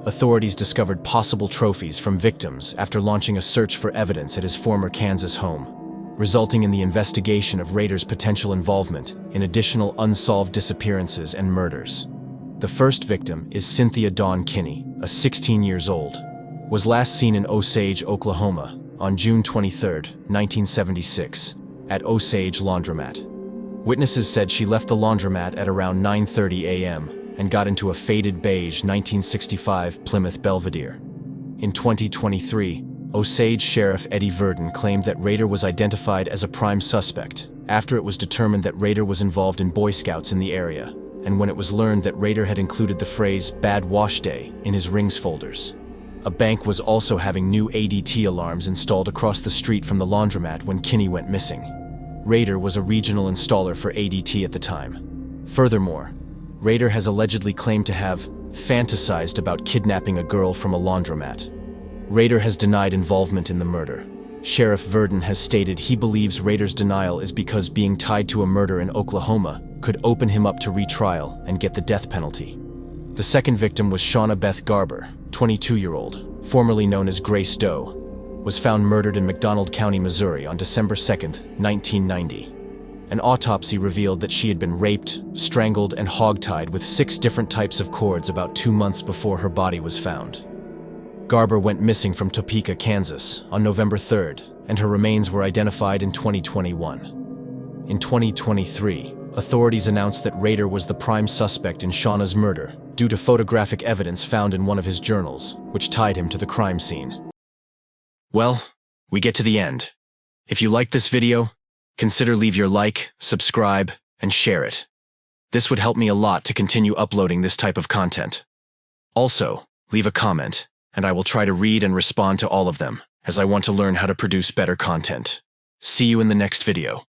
Authorities discovered possible trophies from victims after launching a search for evidence at his former Kansas home, resulting in the investigation of Rader's potential involvement in additional unsolved disappearances and murders. The first victim is Cynthia Dawn Kinney, a 16 years old, was last seen in Osage, Oklahoma, on June 23, 1976, at Osage Laundromat. Witnesses said she left the laundromat at around 9:30 a.m. and got into a faded beige 1965 Plymouth Belvedere. In 2023, Osage Sheriff Eddie Verdon claimed that Rader was identified as a prime suspect after it was determined that Rader was involved in Boy Scouts in the area, and when it was learned that Rader had included the phrase "Bad Wash Day" in his rings folders. A bank was also having new ADT alarms installed across the street from the laundromat when Kinney went missing. Rader was a regional installer for ADT at the time. Furthermore, Rader has allegedly claimed to have fantasized about kidnapping a girl from a laundromat. Rader has denied involvement in the murder. Sheriff Verdon has stated he believes Rader's denial is because being tied to a murder in Oklahoma could open him up to retrial and get the death penalty. The second victim was Shauna Beth Garber, 22-year-old, formerly known as Grace Doe, was found murdered in McDonald County, Missouri on December 2, 1990. An autopsy revealed that she had been raped, strangled, and hogtied with 6 different types of cords about 2 months before her body was found. Garber went missing from Topeka, Kansas, on November 3rd, and her remains were identified in 2021. In 2023, authorities announced that Rader was the prime suspect in Shauna's murder due to photographic evidence found in one of his journals, which tied him to the crime scene. Well, we get to the end. If you liked this video, consider leave your like, subscribe, and share it. This would help me a lot to continue uploading this type of content. Also, leave a comment, and I will try to read and respond to all of them, as I want to learn how to produce better content. See you in the next video.